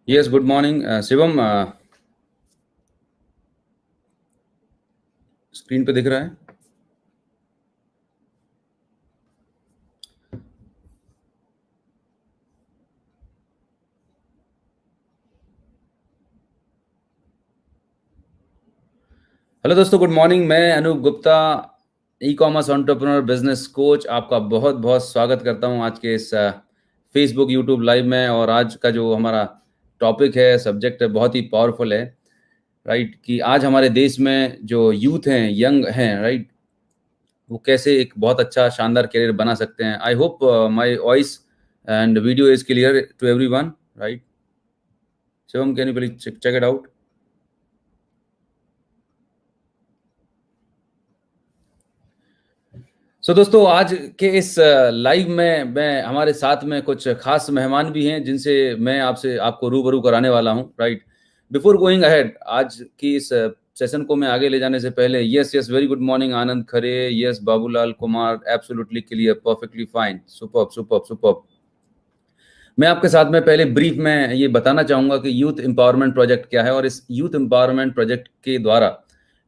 Yes, good morning Shivam. Screen पे दिख रहा है? हेलो दोस्तों, गुड मॉर्निंग। मैं Anup Gupta, e commerce entrepreneur business coach, आपका बहुत बहुत स्वागत करता हूं आज के इस फेसबुक यूट्यूब लाइव में। और आज का जो हमारा टॉपिक है, सब्जेक्ट है, बहुत ही पावरफुल है। राइट, कि आज हमारे देश में जो यूथ हैं, यंग हैं, राइट, वो कैसे एक बहुत अच्छा शानदार करियर बना सकते हैं। I hope my voice and video is clear to everyone, right? Shivam, can you please check it out? दोस्तों, आज के इस लाइव में मैं हमारे साथ में कुछ खास मेहमान भी हैं जिनसे मैं आपसे आपको रूबरू कराने वाला हूं, राइट? बिफोर गोइंग अहेड, आज की इस सेशन को मैं आगे ले जाने से पहले, yes yes, very good morning Anand Khare, yes Babulal Kumar, absolutely clear, perfectly fine, superb superb superb. मैं आपके साथ में पहले ब्रीफ में ये बताना चाहूंगा कि यूथ एम्पावरमेंट प्रोजेक्ट क्या है, और इस यूथ एम्पावरमेंट प्रोजेक्ट के द्वारा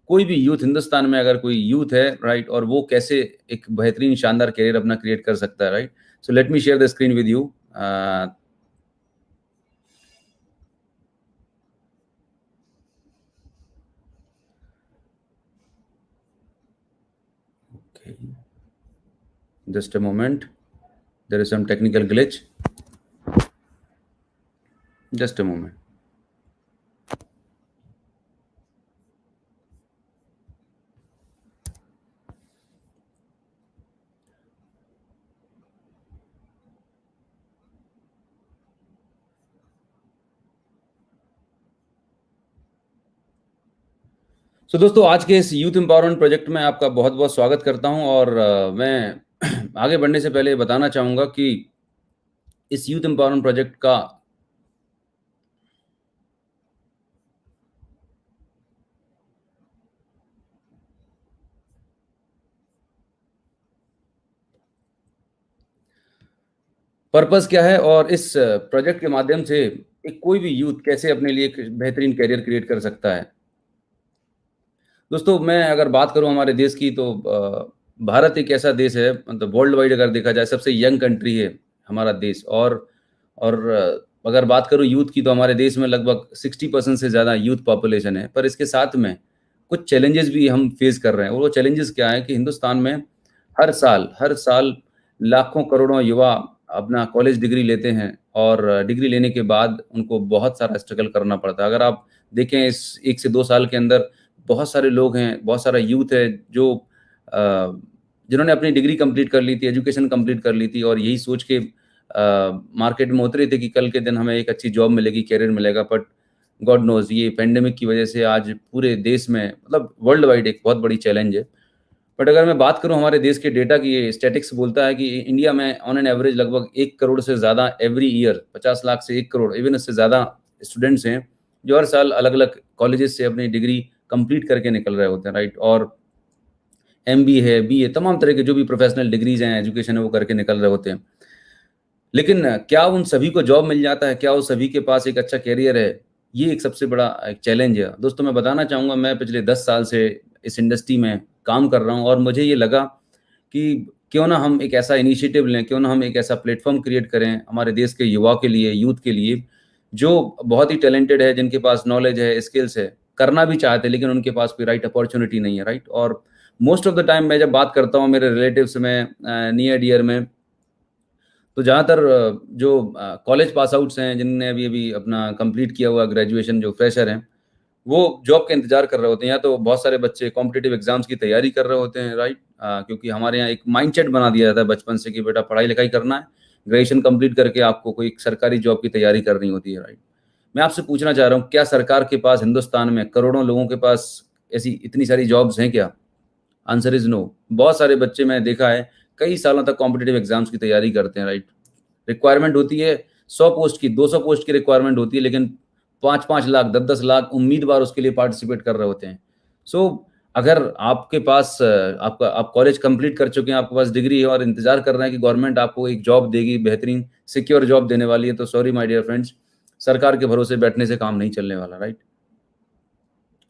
कोई भी यूथ, हिंदुस्तान में अगर कोई यूथ है, राइट, और वो कैसे एक बेहतरीन शानदार करियर अपना क्रिएट कर सकता है, right? So let me share the screen with you. Just a moment, there is some technical glitch, just a moment. दोस्तों, आज के इस यूथ एम्पावरमेंट प्रोजेक्ट में आपका बहुत बहुत स्वागत करता हूं। और मैं आगे बढ़ने से पहले बताना चाहूंगा कि इस यूथ एम्पावरमेंट प्रोजेक्ट का पर्पस क्या है, और इस प्रोजेक्ट के माध्यम से एक कोई भी यूथ कैसे अपने लिए एक बेहतरीन करियर क्रिएट कर सकता है। दोस्तों, मैं अगर बात करूं हमारे देश की, तो भारत एक ऐसा देश है, मतलब वर्ल्ड वाइड अगर देखा जाए सबसे यंग कंट्री है हमारा देश। और अगर बात करूं यूथ की, तो हमारे देश में लगभग 60% से ज़्यादा यूथ पॉपुलेशन है। पर इसके साथ में कुछ चैलेंजेस भी हम फेस कर रहे हैं। और वो चैलेंजेस क्या है कि हिंदुस्तान में हर साल लाखों करोड़ों युवा अपना कॉलेज डिग्री लेते हैं, और डिग्री लेने के बाद उनको बहुत सारा स्ट्रगल करना पड़ता है। अगर आप देखें, इस 1 से 2 साल के अंदर बहुत सारे लोग हैं, बहुत सारा यूथ है जो जिन्होंने अपनी डिग्री कंप्लीट कर ली थी, एजुकेशन कंप्लीट कर ली थी, और यही सोच के मार्केट में उतरे थे कि कल के दिन हमें एक अच्छी जॉब मिलेगी, करियर मिलेगा। बट गॉड नोज, ये पेंडेमिक की वजह से आज पूरे देश में, मतलब वर्ल्ड वाइड, एक बहुत बड़ी चैलेंज है। बट अगर मैं बात करूं हमारे देश के डेटा की, ये स्टैटिक्स बोलता है कि इंडिया में ऑन एन एवरेज लगभग 1 करोड़ से ज़्यादा एवरी ईयर, 50 लाख से 1 करोड़, इवन इससे ज़्यादा स्टूडेंट्स हैं जो हर साल अलग अलग कॉलेजेस से अपनी डिग्री कंप्लीट करके निकल रहे होते हैं, राइट? और एमबी है, बी है, तमाम तरह के जो भी प्रोफेशनल डिग्रीज हैं, एजुकेशन है, वो करके निकल रहे होते हैं। लेकिन क्या उन सभी को जॉब मिल जाता है? क्या उन सभी के पास एक अच्छा करियर है? ये एक सबसे बड़ा एक चैलेंज है। दोस्तों, मैं बताना चाहूँगा, मैं पिछले 10 साल से इस इंडस्ट्री में काम कर रहा हूँ, और मुझे ये लगा कि क्यों ना हम एक ऐसा इनिशिएटिव लें, क्यों ना हम एक ऐसा प्लेटफॉर्म क्रिएट करें हमारे देश के युवा के लिए, यूथ के लिए, जो बहुत ही टैलेंटेड है, जिनके पास नॉलेज है, स्किल्स है, करना भी चाहते हैं, लेकिन उनके पास कोई राइट अपॉर्चुनिटी नहीं है, राइट? और मोस्ट ऑफ द टाइम मैं जब बात करता हूँ मेरे रिलेटिव्स में, नियर डियर में, तो ज़्यादातर जो कॉलेज पास आउट्स हैं, जिनने अभी अभी अपना कंप्लीट किया हुआ ग्रेजुएशन, जो फ्रेशर हैं, वो जॉब का इंतजार कर रहे होते हैं। या तो बहुत सारे बच्चे कॉम्पिटिटिव एग्जाम्स की तैयारी कर रहे होते हैं, राइट? क्योंकि हमारे यहाँ एक माइंडसेट बना दिया जाता है बचपन से कि बेटा पढ़ाई लिखाई करना है, ग्रेजुएशन कंप्लीट करके आपको कोई सरकारी जॉब की तैयारी करनी होती है, राइट? मैं आपसे पूछना चाह रहा हूँ, क्या सरकार के पास, हिंदुस्तान में करोड़ों लोगों के पास ऐसी इतनी सारी जॉब्स हैं क्या? Answer is no. बहुत सारे बच्चे, मैं देखा है, कई सालों तक कॉम्पिटिटिव एग्जाम्स की तैयारी करते हैं, राइट? रिक्वायरमेंट होती है 100 पोस्ट की, 200 पोस्ट की रिक्वायरमेंट होती है, लेकिन 5-5 लाख, 10-10 लाख उम्मीदवार उसके लिए पार्टिसिपेट कर रहे होते हैं। सो अगर आपके पास आपका आप कॉलेज कंप्लीट कर चुके हैं, आपके पास डिग्री है, और इंतजार कर रहे हैं कि गवर्नमेंट आपको एक जॉब देगी, बेहतरीन सिक्योर जॉब देने वाली है, तो सॉरी माय डियर फ्रेंड्स, सरकार के भरोसे बैठने से काम नहीं चलने वाला, राइट?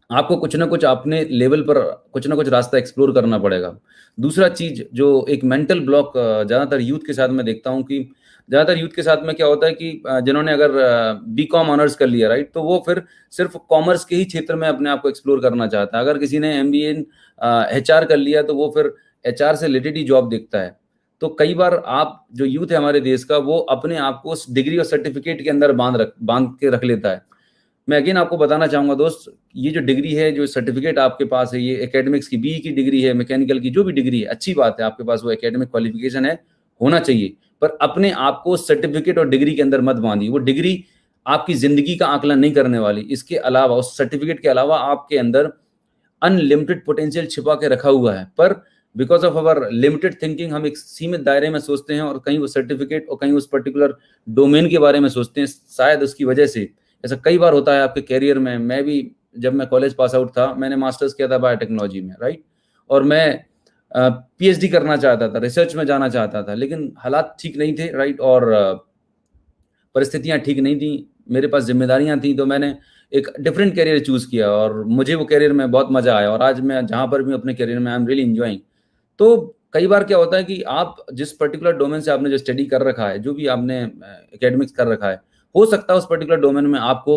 आपको कुछ ना कुछ अपने लेवल पर कुछ ना कुछ रास्ता एक्सप्लोर करना पड़ेगा। दूसरा चीज़ जो एक मेंटल ब्लॉक ज़्यादातर यूथ के साथ मैं देखता हूँ कि ज़्यादातर यूथ के साथ में क्या होता है कि जिन्होंने अगर बीकॉम ऑनर्स कर लिया, राइट? तो वो फिर सिर्फ़ कॉमर्स के ही क्षेत्र में अपने आप को एक्सप्लोर करना चाहता है। अगर किसी ने एमबीए इन एचआर कर लिया तो वो फिर एचआर से रिलेटेड ही जॉब देखता है। तो कई बार आप जो यूथ है हमारे देश का, वो अपने आप को उस डिग्री और सर्टिफ़िकेट के अंदर बाँध के रख लेता है। मैं अगेन आपको बताना चाहूँगा दोस्त, ये जो डिग्री है, जो सर्टिफ़िकेट आपके पास है, ये एकेडमिक्स की बीई की डिग्री है, मैकेनिकल की जो भी डिग्री है, अच्छी बात है, आपके पास वो एकेडमिक क्वालिफ़िकेशन है, होना चाहिए। पर अपने आप को सर्टिफ़िकेट और डिग्री के अंदर मत बाँधिए। वो डिग्री आपकी ज़िंदगी का आकलन नहीं करने वाली। इसके अलावा, उस सर्टिफ़िकेट के अलावा आपके अंदर अनलिमिटेड पोटेंशियल छिपा के रखा हुआ है। पर because of our limited thinking हम एक सीमित दायरे में सोचते हैं और कहीं वो सर्टिफ़िकेट और कहीं उस पर्टिकुलर डोमेन के बारे में सोचते हैं। शायद उसकी वजह से ऐसा कई बार होता है आपके करियर में। मैं भी जब मैं कॉलेज पास आउट था, मैंने मास्टर्स किया था बायोटेक्नोलॉजी में, राइट? और मैं पीएचडी करना चाहता था, रिसर्च में जाना चाहता था, लेकिन हालात ठीक नहीं थे, राइट? और परिस्थितियाँ ठीक नहीं थी, मेरे पास ज़िम्मेदारियाँ थी, तो मैंने एक डिफरेंट करियर चूज़ किया और मुझे वो करियर में बहुत मज़ा आया और आज मैं जहाँ पर भी हूँ अपने करियर में, आई एम रियली एन्जॉयिंग। तो कई बार क्या होता है कि आप जिस पर्टिकुलर डोमेन से आपने जो स्टडी कर रखा है, जो भी आपने एकेडमिक्स कर रखा है, हो सकता है उस पर्टिकुलर डोमेन में आपको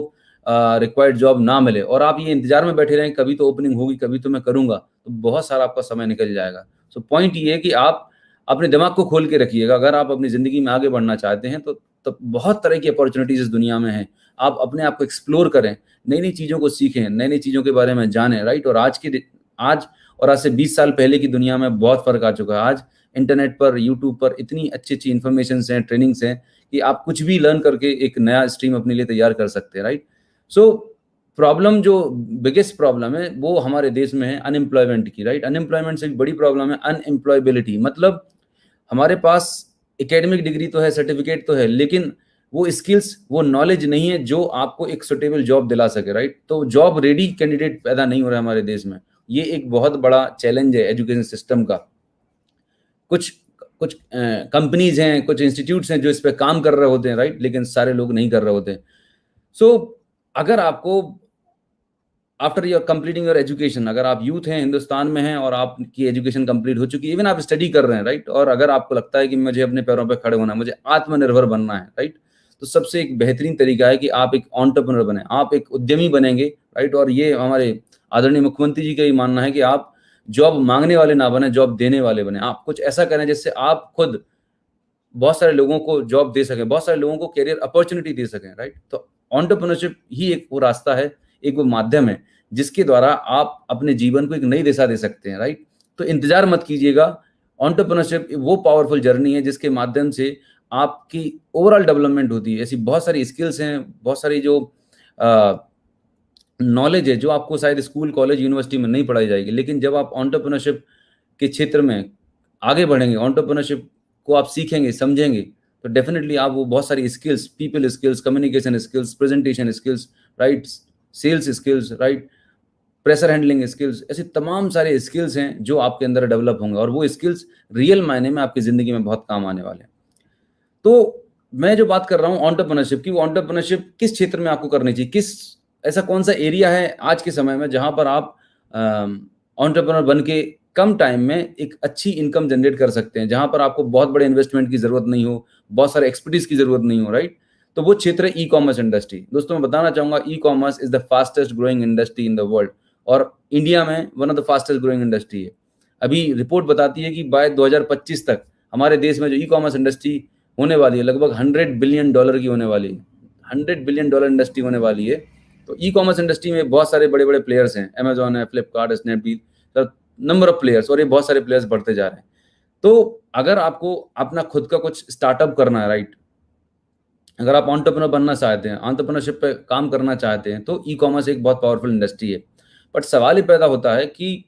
रिक्वायर्ड जॉब ना मिले और आप ये इंतज़ार में बैठे रहें, कभी तो ओपनिंग होगी, कभी तो मैं करूँगा, तो बहुत सारा आपका समय निकल जाएगा। सो पॉइंट ये है कि आप अपने दिमाग को खोल के रखिएगा। अगर आप अपनी ज़िंदगी में आगे बढ़ना चाहते हैं, तो बहुत तरह की अपॉर्च्युनिटीज़ इस दुनिया में हैं। आप अपने आप को एक्सप्लोर करें, नई-नई चीज़ों को सीखें, नई-नई चीज़ों के बारे में जानें, राइट? और आज और आज से 20 साल पहले की दुनिया में बहुत फ़र्क आ चुका है। आज इंटरनेट पर, यूट्यूब पर इतनी अच्छी-अच्छी इन्फॉर्मेशंस हैं, ट्रेनिंग्स हैं कि आप कुछ भी लर्न करके एक नया स्ट्रीम अपने लिए तैयार कर सकते हैं, राइट? सो प्रॉब्लम जो बिगेस्ट प्रॉब्लम है, वो हमारे देश में है अनएम्प्लॉयमेंट की, राइट? अनएम्प्लॉयमेंट से भी बड़ी प्रॉब्लम है अनएम्प्लॉयबिलिटी। मतलब हमारे पास एकेडमिक डिग्री तो है, सर्टिफ़िकेट तो है, लेकिन वो स्किल्स, वो नॉलेज नहीं है जो आपको एक सूटेबल जॉब दिला सके, राइट? तो जॉब रेडी कैंडिडेट पैदा नहीं हो रहा है हमारे देश में। ये एक बहुत बड़ा चैलेंज है एजुकेशन सिस्टम का। कुछ कुछ कंपनीज़ हैं, कुछ इंस्टीट्यूट्स हैं जो इस पे काम कर रहे होते हैं, राइट? लेकिन सारे लोग नहीं कर रहे होते। सो अगर आपको after your completing your education, अगर आप यूथ हैं, हिंदुस्तान में हैं और आपकी एजुकेशन कंप्लीट हो चुकी है, इवन आप स्टडी कर रहे हैं, राइट? और अगर आपको लगता है कि मुझे अपने पैरों पे खड़े होना है, मुझे आत्मनिर्भर बनना है, राइट? तो सबसे एक बेहतरीन तरीका है कि आप एक एंटरप्रेन्योर बनें, आप एक उद्यमी बनेंगे, राइट? और ये हमारे आदरणीय मुख्यमंत्री जी का ही मानना है कि आप जॉब माँगने वाले ना बनें, जॉब देने वाले बनें। आप कुछ ऐसा करें जिससे आप खुद बहुत सारे लोगों को जॉब दे सकें, बहुत सारे लोगों को करियर अपॉर्च्युनिटी दे सकें, राइट? तो एंटरप्रेन्योरशिप ही एक वो रास्ता है, एक वो माध्यम है, जिसके द्वारा आप अपने जीवन को एक नई दिशा दे सकते हैं, राइट? तो इंतज़ार मत कीजिएगा। एंटरप्रेन्योरशिप वो पावरफुल जर्नी है जिसके माध्यम से आपकी ओवरऑल डेवलपमेंट होती है। ऐसी बहुत सारी स्किल्स हैं, बहुत सारी जो अ, नॉलेज है, जो आपको शायद स्कूल, कॉलेज, यूनिवर्सिटी में नहीं पढ़ाई जाएगी। लेकिन जब आप एंटरप्रेन्योरशिप के क्षेत्र में आगे बढ़ेंगे, एंटरप्रेन्योरशिप को आप सीखेंगे, समझेंगे, तो डेफ़िनिटली आप वो बहुत सारी skills, people skills, communication skills, presentation skills, right? Sales skills, right? Pressure handling skills, ऐसे तमाम सारे स्किल्स हैं जो आपके अंदर डेवलप होंगे और वो स्किल्स रियल मायने में आपकी ज़िंदगी में बहुत काम आने वाले हैं। तो मैं जो बात कर रहा हूँ एंटरप्रेन्योरशिप की, वो एंटरप्रेन्योरशिप किस क्षेत्र में आपको करनी चाहिए? ऐसा कौन-सा एरिया है आज के समय में जहाँ पर आप एंटरप्रेन्योर बन के कम टाइम में एक अच्छी इनकम जनरेट कर सकते हैं, जहाँ पर आपको बहुत बड़े इन्वेस्टमेंट की ज़रूरत नहीं हो, बहुत सारे एक्सपर्टीज़ की ज़रूरत नहीं हो, राइट? तो वो क्षेत्र है ई-कॉमर्स इंडस्ट्री। दोस्तों मैं बताना चाहूँगा ecommerce is the fastest growing industry in the world और इंडिया में one of the fastest growing industry है। अभी रिपोर्ट बताती है कि बाय 2025 तक हमारे देश में जो ई-कॉमर्स इंडस्ट्री होने वाली है, लगभग $100 बिलियन की होने वाली है। $100 बिलियन इंडस्ट्री होने वाली है। तो ई-कॉमर्स इंडस्ट्री में बहुत सारे बड़े-बड़े प्लेयर्स हैं, अमेज़न है, फ्लिपकार्ट है, Snapdeal, the number of players और ये बहुत सारे प्लेयर्स बढ़ते जा रहे हैं। तो अगर आपको अपना खुद का कुछ स्टार्टअप करना है, राइट? अगर आप एंटरप्रेन्योर बनना चाहते हैं, एंटरप्रेन्योरशिप पे काम करना चाहते हैं, तो ई-कॉमर्स एक बहुत पावरफुल इंडस्ट्री है। बट सवाल ये पैदा होता है कि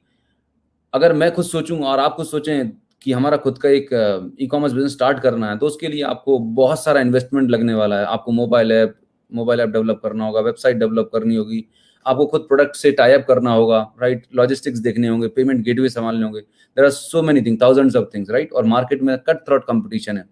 अगर मैं खुद सोचूँ और आप खुद सोचें कि हमारा खुद का एक ई-कॉमर्स बिज़नेस स्टार्ट करना है, तो उसके लिए आपको बहुत सारा इन्वेस्टमेंट लगने वाला है। आपको मोबाइल ऐप डेवलप करना होगा, वेबसाइट डेवलप करनी होगी, आपको खुद प्रोडक्ट से टाई अप करना होगा, राइट? लॉजिस्टिक्स देखने होंगे, पेमेंट गेटवे संभालने होंगे। There are so many things, thousands of things, right? और मार्केट में कट थ्रोट कॉम्पिटिशन है।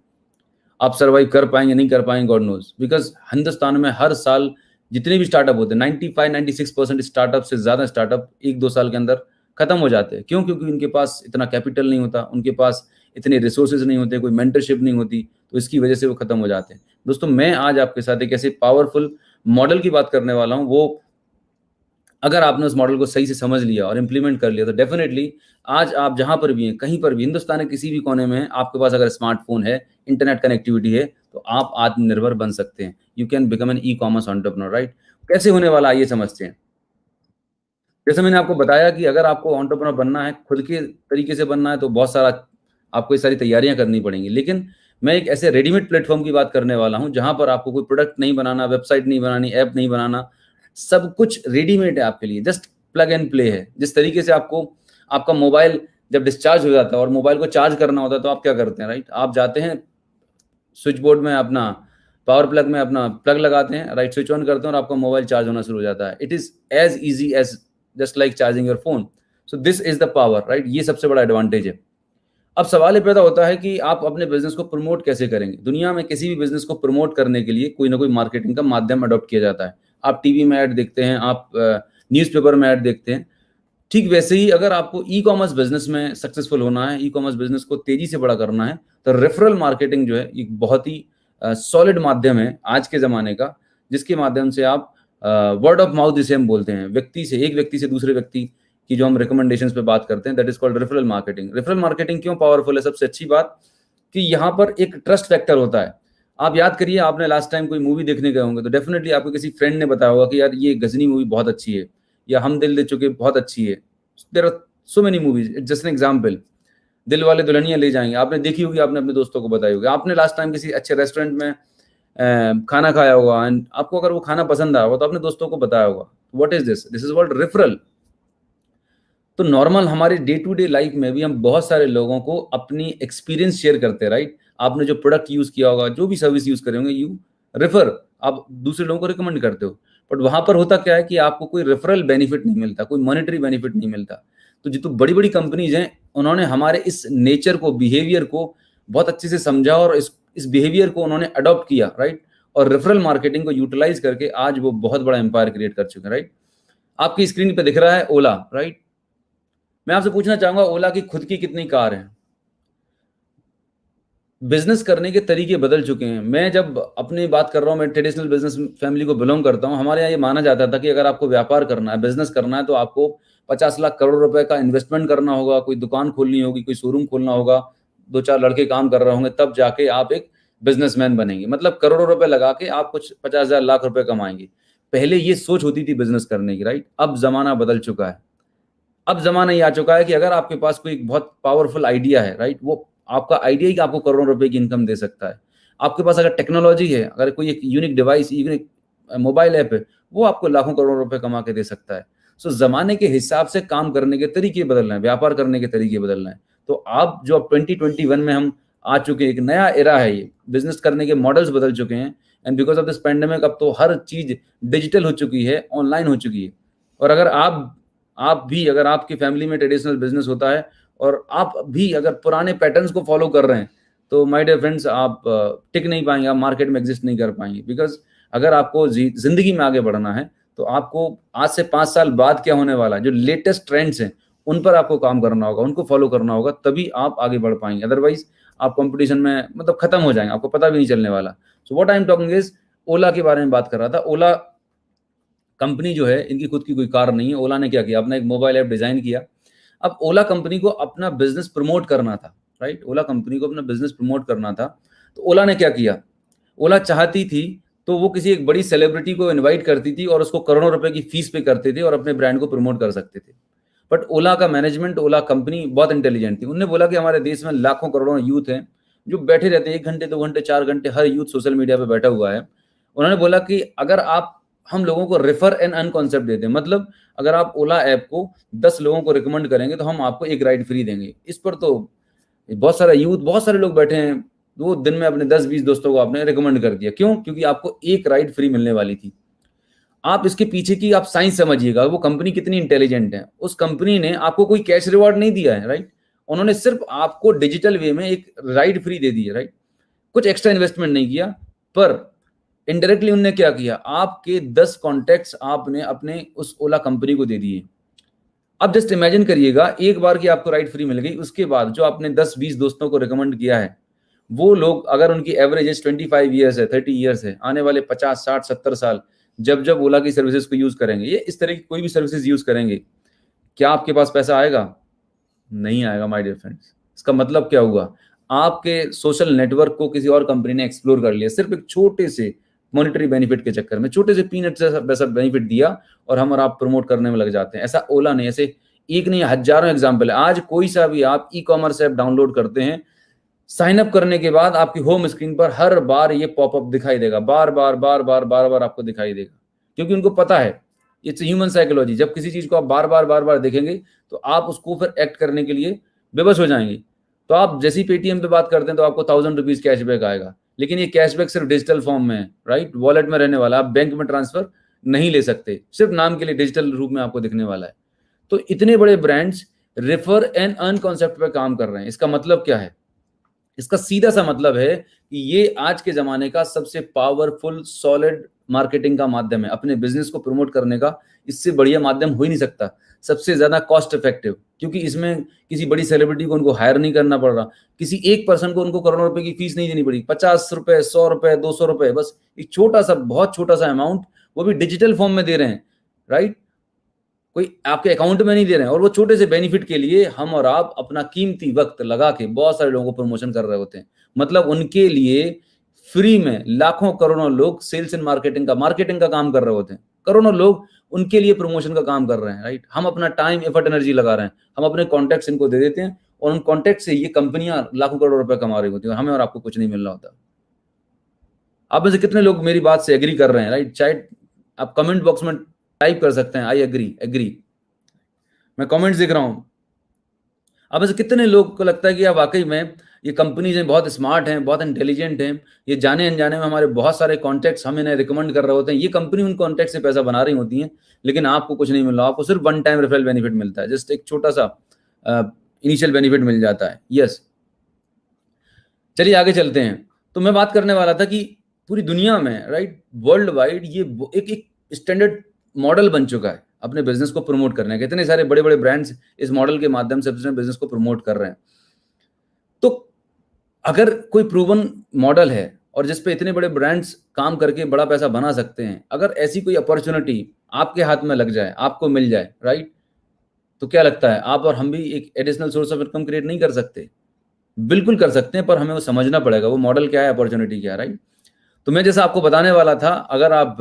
आप सर्वाइव कर पाएंगे नहीं कर पाएंगे गॉड नोज, बिकॉज हिंदुस्तान में हर साल जितने भी स्टार्टअप होते हैं 95-96% स्टार्टअप से ज्यादा स्टार्टअप 1-2 साल के अंदर खत्म हो जाते हैं। क्यों? क्योंकि उनके पास इतना कैपिटल नहीं होता, उनके पास इतने रिसोर्सेज नहीं होते, कोई मेंटरशिप नहीं होती, तो इसकी वजह से वो खत्म हो जाते हैं। दोस्तों मैं आज आपके साथ एक ऐसे पावरफुल मॉडल की बात करने वाला हूं, वो अगर आपने उस मॉडल को सही से समझ लिया और इम्प्लीमेंट कर लिया तो डेफिनेटली आज आप जहां पर भी हैं, कहीं पर भी, हिंदुस्तान के किसी भी कोने में हैं, आपके पास अगर स्मार्टफोन है, इंटरनेट कनेक्टिविटी है, तो आप आत्मनिर्भर बन सकते हैं। You can become an e commerce entrepreneur, right? कैसे होने वाला आइए समझते हैं। जैसे मैंने आपको बताया कि अगर आपको एंटरप्रेन्योर बनना है, खुद के तरीके से बनना है, तो बहुत सारा आपको ये सारी तैयारियां करनी पड़ेंगी। लेकिन मैं एक ऐसे रेडीमेड प्लेटफॉर्म की बात करने वाला हूं जहां पर आपको कोई प्रोडक्ट नहीं बनाना, वेबसाइट नहीं बनानी, ऐप नहीं बनाना, सब कुछ रेडीमेड है आपके लिए, जस्ट प्लग एंड प्ले है। जिस तरीके से आपको आपका मोबाइल जब डिस्चार्ज हो जाता है और मोबाइल को चार्ज करना होता है, तो आप क्या करते हैं, राइट? आप जाते हैं स्विच बोर्ड में, अपना पावर प्लग में अपना प्लग लगाते हैं, राइट, स्विच ऑन करते हैं और आपका मोबाइल चार्ज होना शुरू हो जाता है। It is as easy as just like charging your phone. So this is the power, right? ये सबसे बड़ा एडवांटेज है। अब सवाल ये पैदा होता है कि आप अपने बिजनेस को प्रमोट कैसे करेंगे। दुनिया में किसी भी बिजनेस को प्रमोट करने के लिए कोई ना कोई मार्केटिंग का माध्यम अडॉप्ट किया जाता है। आप टीवी में ऐड देखते हैं, आप न्यूज़पेपर में ऐड देखते हैं। ठीक वैसे ही अगर आपको ई कॉमर्स बिजनेस में सक्सेसफुल होना है, ई कॉमर्स बिजनेस को तेजी से बड़ा करना है, तो रेफरल मार्केटिंग जो है एक बहुत ही सॉलिड माध्यम है आज के ज़माने का, जिसके माध्यम से आप वर्ड ऑफ माउथ जिसे हम बोलते हैं, व्यक्ति से, एक व्यक्ति से दूसरे व्यक्ति की जो हम रिकमेंडेशंस पे बात करते हैं, that is called referral marketing. Referral marketing क्यों पावरफुल है? सबसे अच्छी बात कि यहाँ पर एक ट्रस्ट फैक्टर होता है। आप याद करिए, आपने लास्ट टाइम कोई मूवी देखने गए होंगे तो डेफिनेटली आपको किसी फ्रेंड ने बताया होगा कि यार ये गजनी मूवी बहुत अच्छी है, या हम दिल दे चुके बहुत अच्छी है। There are so many movies, just an example, Dil Wale Dulhania ले जाएंगे, आपने देखी होगी, आपने अपने दोस्तों को बताई होगी। आपने लास्ट टाइम किसी अच्छे रेस्टोरेंट में खाना खाया होगा एंड आपको अगर वो खाना पसंद आया होगा तो आपने दोस्तों को बताया होगा। What is this? This is called referral. तो नॉर्मल हमारे डे टू डे लाइफ में भी हम बहुत सारे लोगों को अपनी एक्सपीरियंस शेयर करते हैं, राइट? आपने जो प्रोडक्ट यूज किया होगा, जो भी सर्विस यूज करे होंगे, यू रेफर, आप दूसरे लोगों को रिकमेंड करते हो। बट वहां पर होता क्या है कि आपको कोई रेफरल बेनिफिट नहीं मिलता, कोई मॉनेटरी बेनिफिट नहीं मिलता। तो जितनी बड़ी बड़ी कंपनीज हैं, उन्होंने हमारे इस नेचर को, बिहेवियर को बहुत अच्छे से समझा और इस बिहेवियर को उन्होंने अडॉप्ट किया, राइट? और रेफरल मार्केटिंग को यूटिलाइज करके आज वो बहुत बड़ा एम्पायर क्रिएट कर चुके हैं, राइट? आपकी स्क्रीन पे दिख रहा है ओला, राइट? मैं आपसे पूछना चाहूंगा, ओला की खुद की कितनी कार है? बिजनेस करने के तरीके बदल चुके हैं। मैं जब अपनी बात कर रहा हूँ, मैं ट्रेडिशनल बिजनेस फैमिली को बिलोंग करता हूँ। हमारे यहाँ ये माना जाता था कि अगर आपको व्यापार करना है, बिजनेस करना है, तो आपको 50 लाख करोड़ रुपए का इन्वेस्टमेंट करना होगा, कोई दुकान खोलनी होगी, कोई शोरूम खोलना होगा, 2-4 लड़के काम कर रहे होंगे, तब जाके आप एक बिजनेसमैन बनेंगे। मतलब करोड़ों रुपए लगा के आप कुछ 50,000 लाख रुपए कमाएंगे। पहले ये सोच होती थी बिजनेस करने की, राइट? अब जमाना बदल चुका है। अब जमाना ये आ चुका है कि अगर आपके पास कोई बहुत पावरफुल आइडिया है, राइट, वो आपका आइडिया ही आपको करोड़ों रुपए की इनकम दे सकता है। आपके पास अगर टेक्नोलॉजी है, अगर कोई एक unique device, unique mobile app है, वो आपको लाखों करोड़ों रुपए कमा के दे सकता है। सो जमाने के हिसाब से काम करने के तरीके बदल रहे हैं, व्यापार करने के तरीके बदल रहे हैं। तो आप जो अब 2021 में हम आ चुके हैं, एक नया एरा है ये, बिजनेस करने के मॉडल्स बदल चुके हैं। And because of this pandemic अब तो हर चीज डिजिटल हो चुकी है, ऑनलाइन हो चुकी है। और अगर आप भी, अगर आपकी फैमिली में ट्रेडिशनल बिजनेस होता है और आप भी अगर पुराने पैटर्न्स को फॉलो कर रहे हैं, तो माय डियर फ्रेंड्स, आप टिक नहीं पाएंगे, आप मार्केट में एग्जिस्ट नहीं कर पाएंगे। बिकॉज अगर आपको जिंदगी में आगे बढ़ना है, तो आपको आज से 5 साल बाद क्या होने वाला है, जो लेटेस्ट ट्रेंड्स हैं, उन पर आपको काम करना होगा, उनको फॉलो करना होगा, तभी आप आगे बढ़ पाएंगे। अदरवाइज आप कंपटीशन में मतलब खत्म हो जाएंगे, आपको पता भी नहीं चलने वाला। So what I am talking is, Ola के बारे में बात कर रहा था। ओला कंपनी जो है, इनकी खुद की कोई कार नहीं है। ओला ने क्या किया, अपना एक मोबाइल ऐप डिजाइन किया। अब ओला कंपनी को अपना बिजनेस प्रमोट करना था, राइट? ओला कंपनी को अपना बिजनेस प्रमोट करना था, तो ओला ने क्या किया, ओला चाहती थी तो वो किसी एक बड़ी सेलिब्रिटी को इनवाइट करती थी और उसको करोड़ों रुपए की फीस पे करते थे और अपने ब्रांड को प्रमोट कर सकते थे। बट ओला का मैनेजमेंट, ओला कंपनी बहुत इंटेलिजेंट थी। उन्होंने बोला कि हमारे देश में लाखों करोड़ों यूथ हैं जो बैठे रहते हैं, 1 घंटे 2 घंटे 4 घंटे हर यूथ सोशल मीडिया पे बैठा हुआ है। उन्होंने बोला कि अगर आप, हम लोगों को रेफर एंड अर्न कॉन्सेप्ट देते हैं, मतलब अगर आप ओला ऐप को 10 लोगों को रिकमेंड करेंगे तो हम आपको एक राइड फ्री देंगे। इस पर तो बहुत सारा यूथ, बहुत सारे लोग बैठे हैं, वो दिन में अपने 10-20 दोस्तों को आपने रिकमेंड कर दिया। क्यों? क्योंकि आपको एक राइड फ्री मिलने वाली थी। आप इसके पीछे की आप साइंस समझिएगा, वो कंपनी कितनी इंटेलिजेंट है। उस कंपनी ने आपको कोई कैश रिवॉर्ड नहीं दिया है, राइट? उन्होंने सिर्फ आपको डिजिटल वे में एक राइड फ्री दे दी है, राइट? कुछ एक्स्ट्रा इन्वेस्टमेंट नहीं किया, पर इनडायरेक्टली उन्होंने क्या किया, आपके 10 कॉन्टैक्ट्स आपने अपने उस ओला कंपनी को दे दिए। अब जस्ट इमेजिन करिएगा, एक बार की आपको राइड फ्री मिल गई, उसके बाद जो आपने 10-20 दोस्तों को रिकमेंड किया है, वो लोग अगर उनकी एवरेज एज 25 ईयर्स है, 30 ईयर्स है, आने वाले 50, 60, 70 साल जब जब ओला की सर्विसेज को यूज करेंगे, ये इस तरह की कोई भी सर्विसेज यूज करेंगे, क्या आपके पास पैसा आएगा? नहीं आएगा माय डियर फ्रेंड्स। इसका मतलब क्या हुआ? आपके सोशल नेटवर्क को किसी और कंपनी ने एक्सप्लोर कर लिया, सिर्फ एक छोटे से मॉनेटरी बेनिफिट के चक्कर में, छोटे से पीनट जैसा बेनिफिट दिया और हम और आप प्रमोट करने में लग जाते हैं। ऐसा ओला नहीं, ऐसे एक नहीं हजारों एग्जाम्पल है। आज कोई सा भी आप ई कॉमर्स ऐप डाउनलोड करते हैं, साइन अप करने के बाद आपकी होम स्क्रीन पर हर बार ये पॉपअप दिखाई देगा, बार बार बार बार बार बार आपको दिखाई देगा, क्योंकि उनको पता है, इट्स ह्यूमन साइकोलॉजी। जब किसी चीज को आप बार बार बार बार देखेंगे तो आप उसको फिर एक्ट करने के लिए बेबस हो जाएंगे। तो आप जैसे ही पेटीएम पे बात करते हैं तो आपको 1000 रुपीज कैशबैक आएगा, लेकिन ये कैशबैक सिर्फ डिजिटल फॉर्म में है, राइट, वॉलेट में रहने वाला, आप बैंक में ट्रांसफर नहीं ले सकते, सिर्फ नाम के लिए डिजिटल रूप में आपको दिखने वाला है। तो इतने बड़े brands refer and earn concept पे काम कर रहे हैं। इसका मतलब क्या है? इसका सीधा सा मतलब है कि ये आज के जमाने का सबसे पावरफुल सॉलिड मार्केटिंग का माध्यम है। अपने बिजनेस को प्रमोट करने का इससे बढ़िया माध्यम हो ही नहीं सकता। सबसे ज्यादा कॉस्ट इफेक्टिव, क्योंकि इसमें किसी बड़ी सेलिब्रिटी को उनको हायर नहीं करना पड़ रहा, किसी एक पर्सन को उनको करोड़ों रुपए की फीस नहीं देनी पड़ी, 50 रुपए, 100 रुपए, 200 रुपए, बस एक छोटा सा, बहुत छोटा सा अमाउंट, वो भी डिजिटल फॉर्म में दे रहे हैं, राइट, कोई आपके अकाउंट में नहीं दे रहे हैं। और वो छोटे से बेनिफिट के लिए हम और आप अपना कीमती वक्त लगा के बहुत सारे लोगों को प्रमोशन कर रहे होते हैं। मतलब उनके लिए फ्री में लाखों करोड़ों लोग सेल्स एंड मार्केटिंग का काम कर रहे होते हैं। करोड़ों लोग उनके लिए प्रमोशन का काम कर रहे हैं, राइट। हम अपना टाइम, एफर्ट, एनर्जी लगा रहे हैं, हम अपने कॉन्टैक्ट्स इनको दे देते हैं और उन कॉन्टैक्ट से ये कंपनियां लाखों करोड़ रुपए कमा रही होती है, हमें और आपको कुछ नहीं मिल रहा होता। आप में से कितने लोग मेरी बात से एग्री कर रहे हैं, राइट? चाहे आप कमेंट बॉक्स में टाइप कर सकते हैं, आई एग्री। मैं कमेंट्स देख रहा हूं। अब ऐसे कितने लोग को लगता है कि यार वाकई में ये कंपनीज हैं, बहुत स्मार्ट हैं, बहुत इंटेलिजेंट हैं, ये जाने अनजाने में हमारे बहुत सारे कॉन्टैक्ट्स हमें इन्हें रिकमेंड कर रहे होते हैं, ये कंपनी उन कॉन्टैक्ट से पैसा बना रही होती है, लेकिन आपको कुछ नहीं मिल रहा, आपको सिर्फ वन टाइम रेफरल बेनिफिट मिलता है, जस्ट एक छोटा सा इनिशियल बेनिफिट मिल जाता है। यस, चलिए आगे चलते हैं। तो मैं बात करने वाला था कि पूरी दुनिया में, राइट, वर्ल्ड वाइड ये एक स्टैंडर्ड मॉडल बन चुका है अपने बिजनेस को प्रमोट करने का। इतने सारे बड़े बड़े ब्रांड्स इस मॉडल के माध्यम से अपने बिजनेस को प्रमोट कर रहे हैं। तो अगर कोई प्रूवन मॉडल है और जिस पे इतने बड़े ब्रांड्स काम करके बड़ा पैसा बना सकते हैं, अगर ऐसी कोई अपॉर्चुनिटी आपके हाथ में लग जाए, आपको मिल जाए, राइट, तो क्या लगता है आप और हम भी एक additional source of income create नहीं कर सकते? बिल्कुल कर सकते हैं, पर हमें वो समझना पड़ेगा वो मॉडल क्या है, अपॉर्चुनिटी क्या है, राइट। तो मैं जैसा आपको बताने वाला था, अगर आप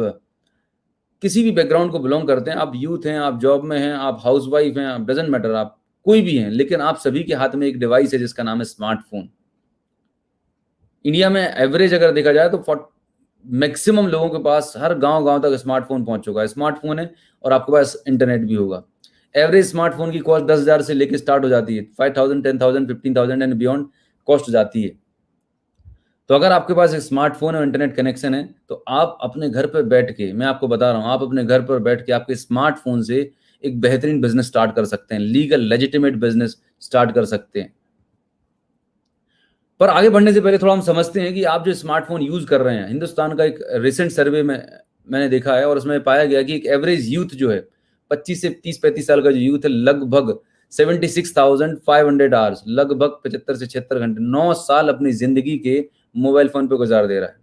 किसी भी बैकग्राउंड को बिलोंग करते हैं, आप यूथ हैं, आप जॉब में हैं, आप हाउसवाइफ हैं, आप डजेंट मैटर, आप कोई भी हैं, लेकिन आप सभी के हाथ में एक डिवाइस है जिसका नाम है स्मार्टफोन। इंडिया में एवरेज अगर देखा जाए तो मैक्सिमम लोगों के पास हर गांव गांव तक स्मार्टफोन पहुंच चुका है। स्मार्टफोन है और आपके पास इंटरनेट भी होगा। एवरेज स्मार्टफोन की कॉस्ट 10,000 से लेकर स्टार्ट हो जाती है, 5,000, 10,000, 15,000 एंड बियॉन्ड कॉस्ट हो जाती है। तो अगर आपके पास एक स्मार्टफोन और इंटरनेट कनेक्शन है तो आप अपने घर पर बैठ के, मैं आपको बता रहा हूं, आप अपने घर पर बैठ के आपके स्मार्टफोन से एक बेहतरीन बिजनेस स्टार्ट कर सकते हैं, लीगल लेजिटिमेट बिजनेस स्टार्ट कर सकते हैं। पर आगे बढ़ने से पहले थोड़ा हम समझते हैं कि आप जो स्मार्टफोन यूज कर रहे हैं, हिंदुस्तान का एक रिसेंट सर्वे में मैंने देखा है और उसमें पाया गया कि एक एवरेज यूथ जो है 25 से 30-35 साल का जो यूथ है, लगभग 76,500 आवर्स, लगभग 75 से 76 घंटे, 9 साल अपनी जिंदगी के मोबाइल फोन पे गुजार दे रहा है।